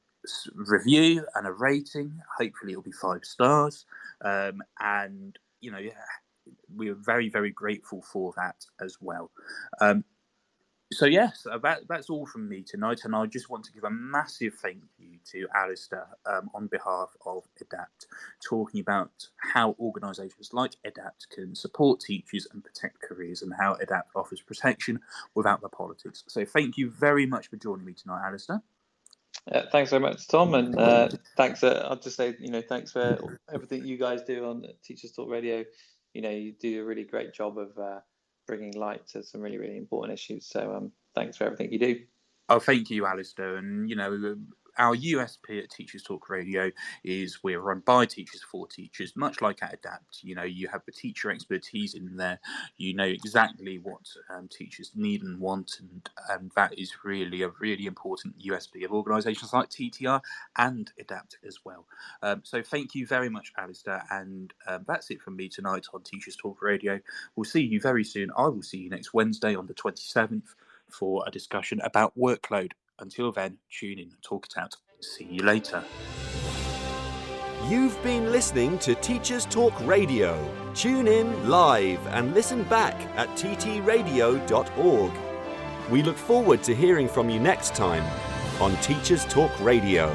review and a rating. Hopefully it'll be 5 stars, and we are very, very grateful for that as well. So yes, that's all from me tonight, and I just want to give a massive thank you to Alistair on behalf of Edapt, talking about how organisations like Edapt can support teachers and protect careers, and how Edapt offers protection without the politics. So thank you very much for joining me tonight, Alistair. Thanks very much, Tom, and thanks. I'll just say, thanks for everything you guys do on Teachers Talk Radio. You do a really great job of bringing light to some really, really important issues. So thanks for everything you do. Oh, thank you, Alistair. And our USP at Teachers Talk Radio is we're run by teachers for teachers, much like at Edapt. You have the teacher expertise in there. You know exactly what teachers need and want, and that is really a really important USP of organisations like TTR and Edapt as well. So thank you very much, Alistair, and that's it from me tonight on Teachers Talk Radio. We'll see you very soon. I will see you next Wednesday on the 27th for a discussion about workload. Until then, tune in and talk it out. See you later. You've been listening to Teachers Talk Radio. Tune in live and listen back at ttradio.org. We look forward to hearing from you next time on Teachers Talk Radio.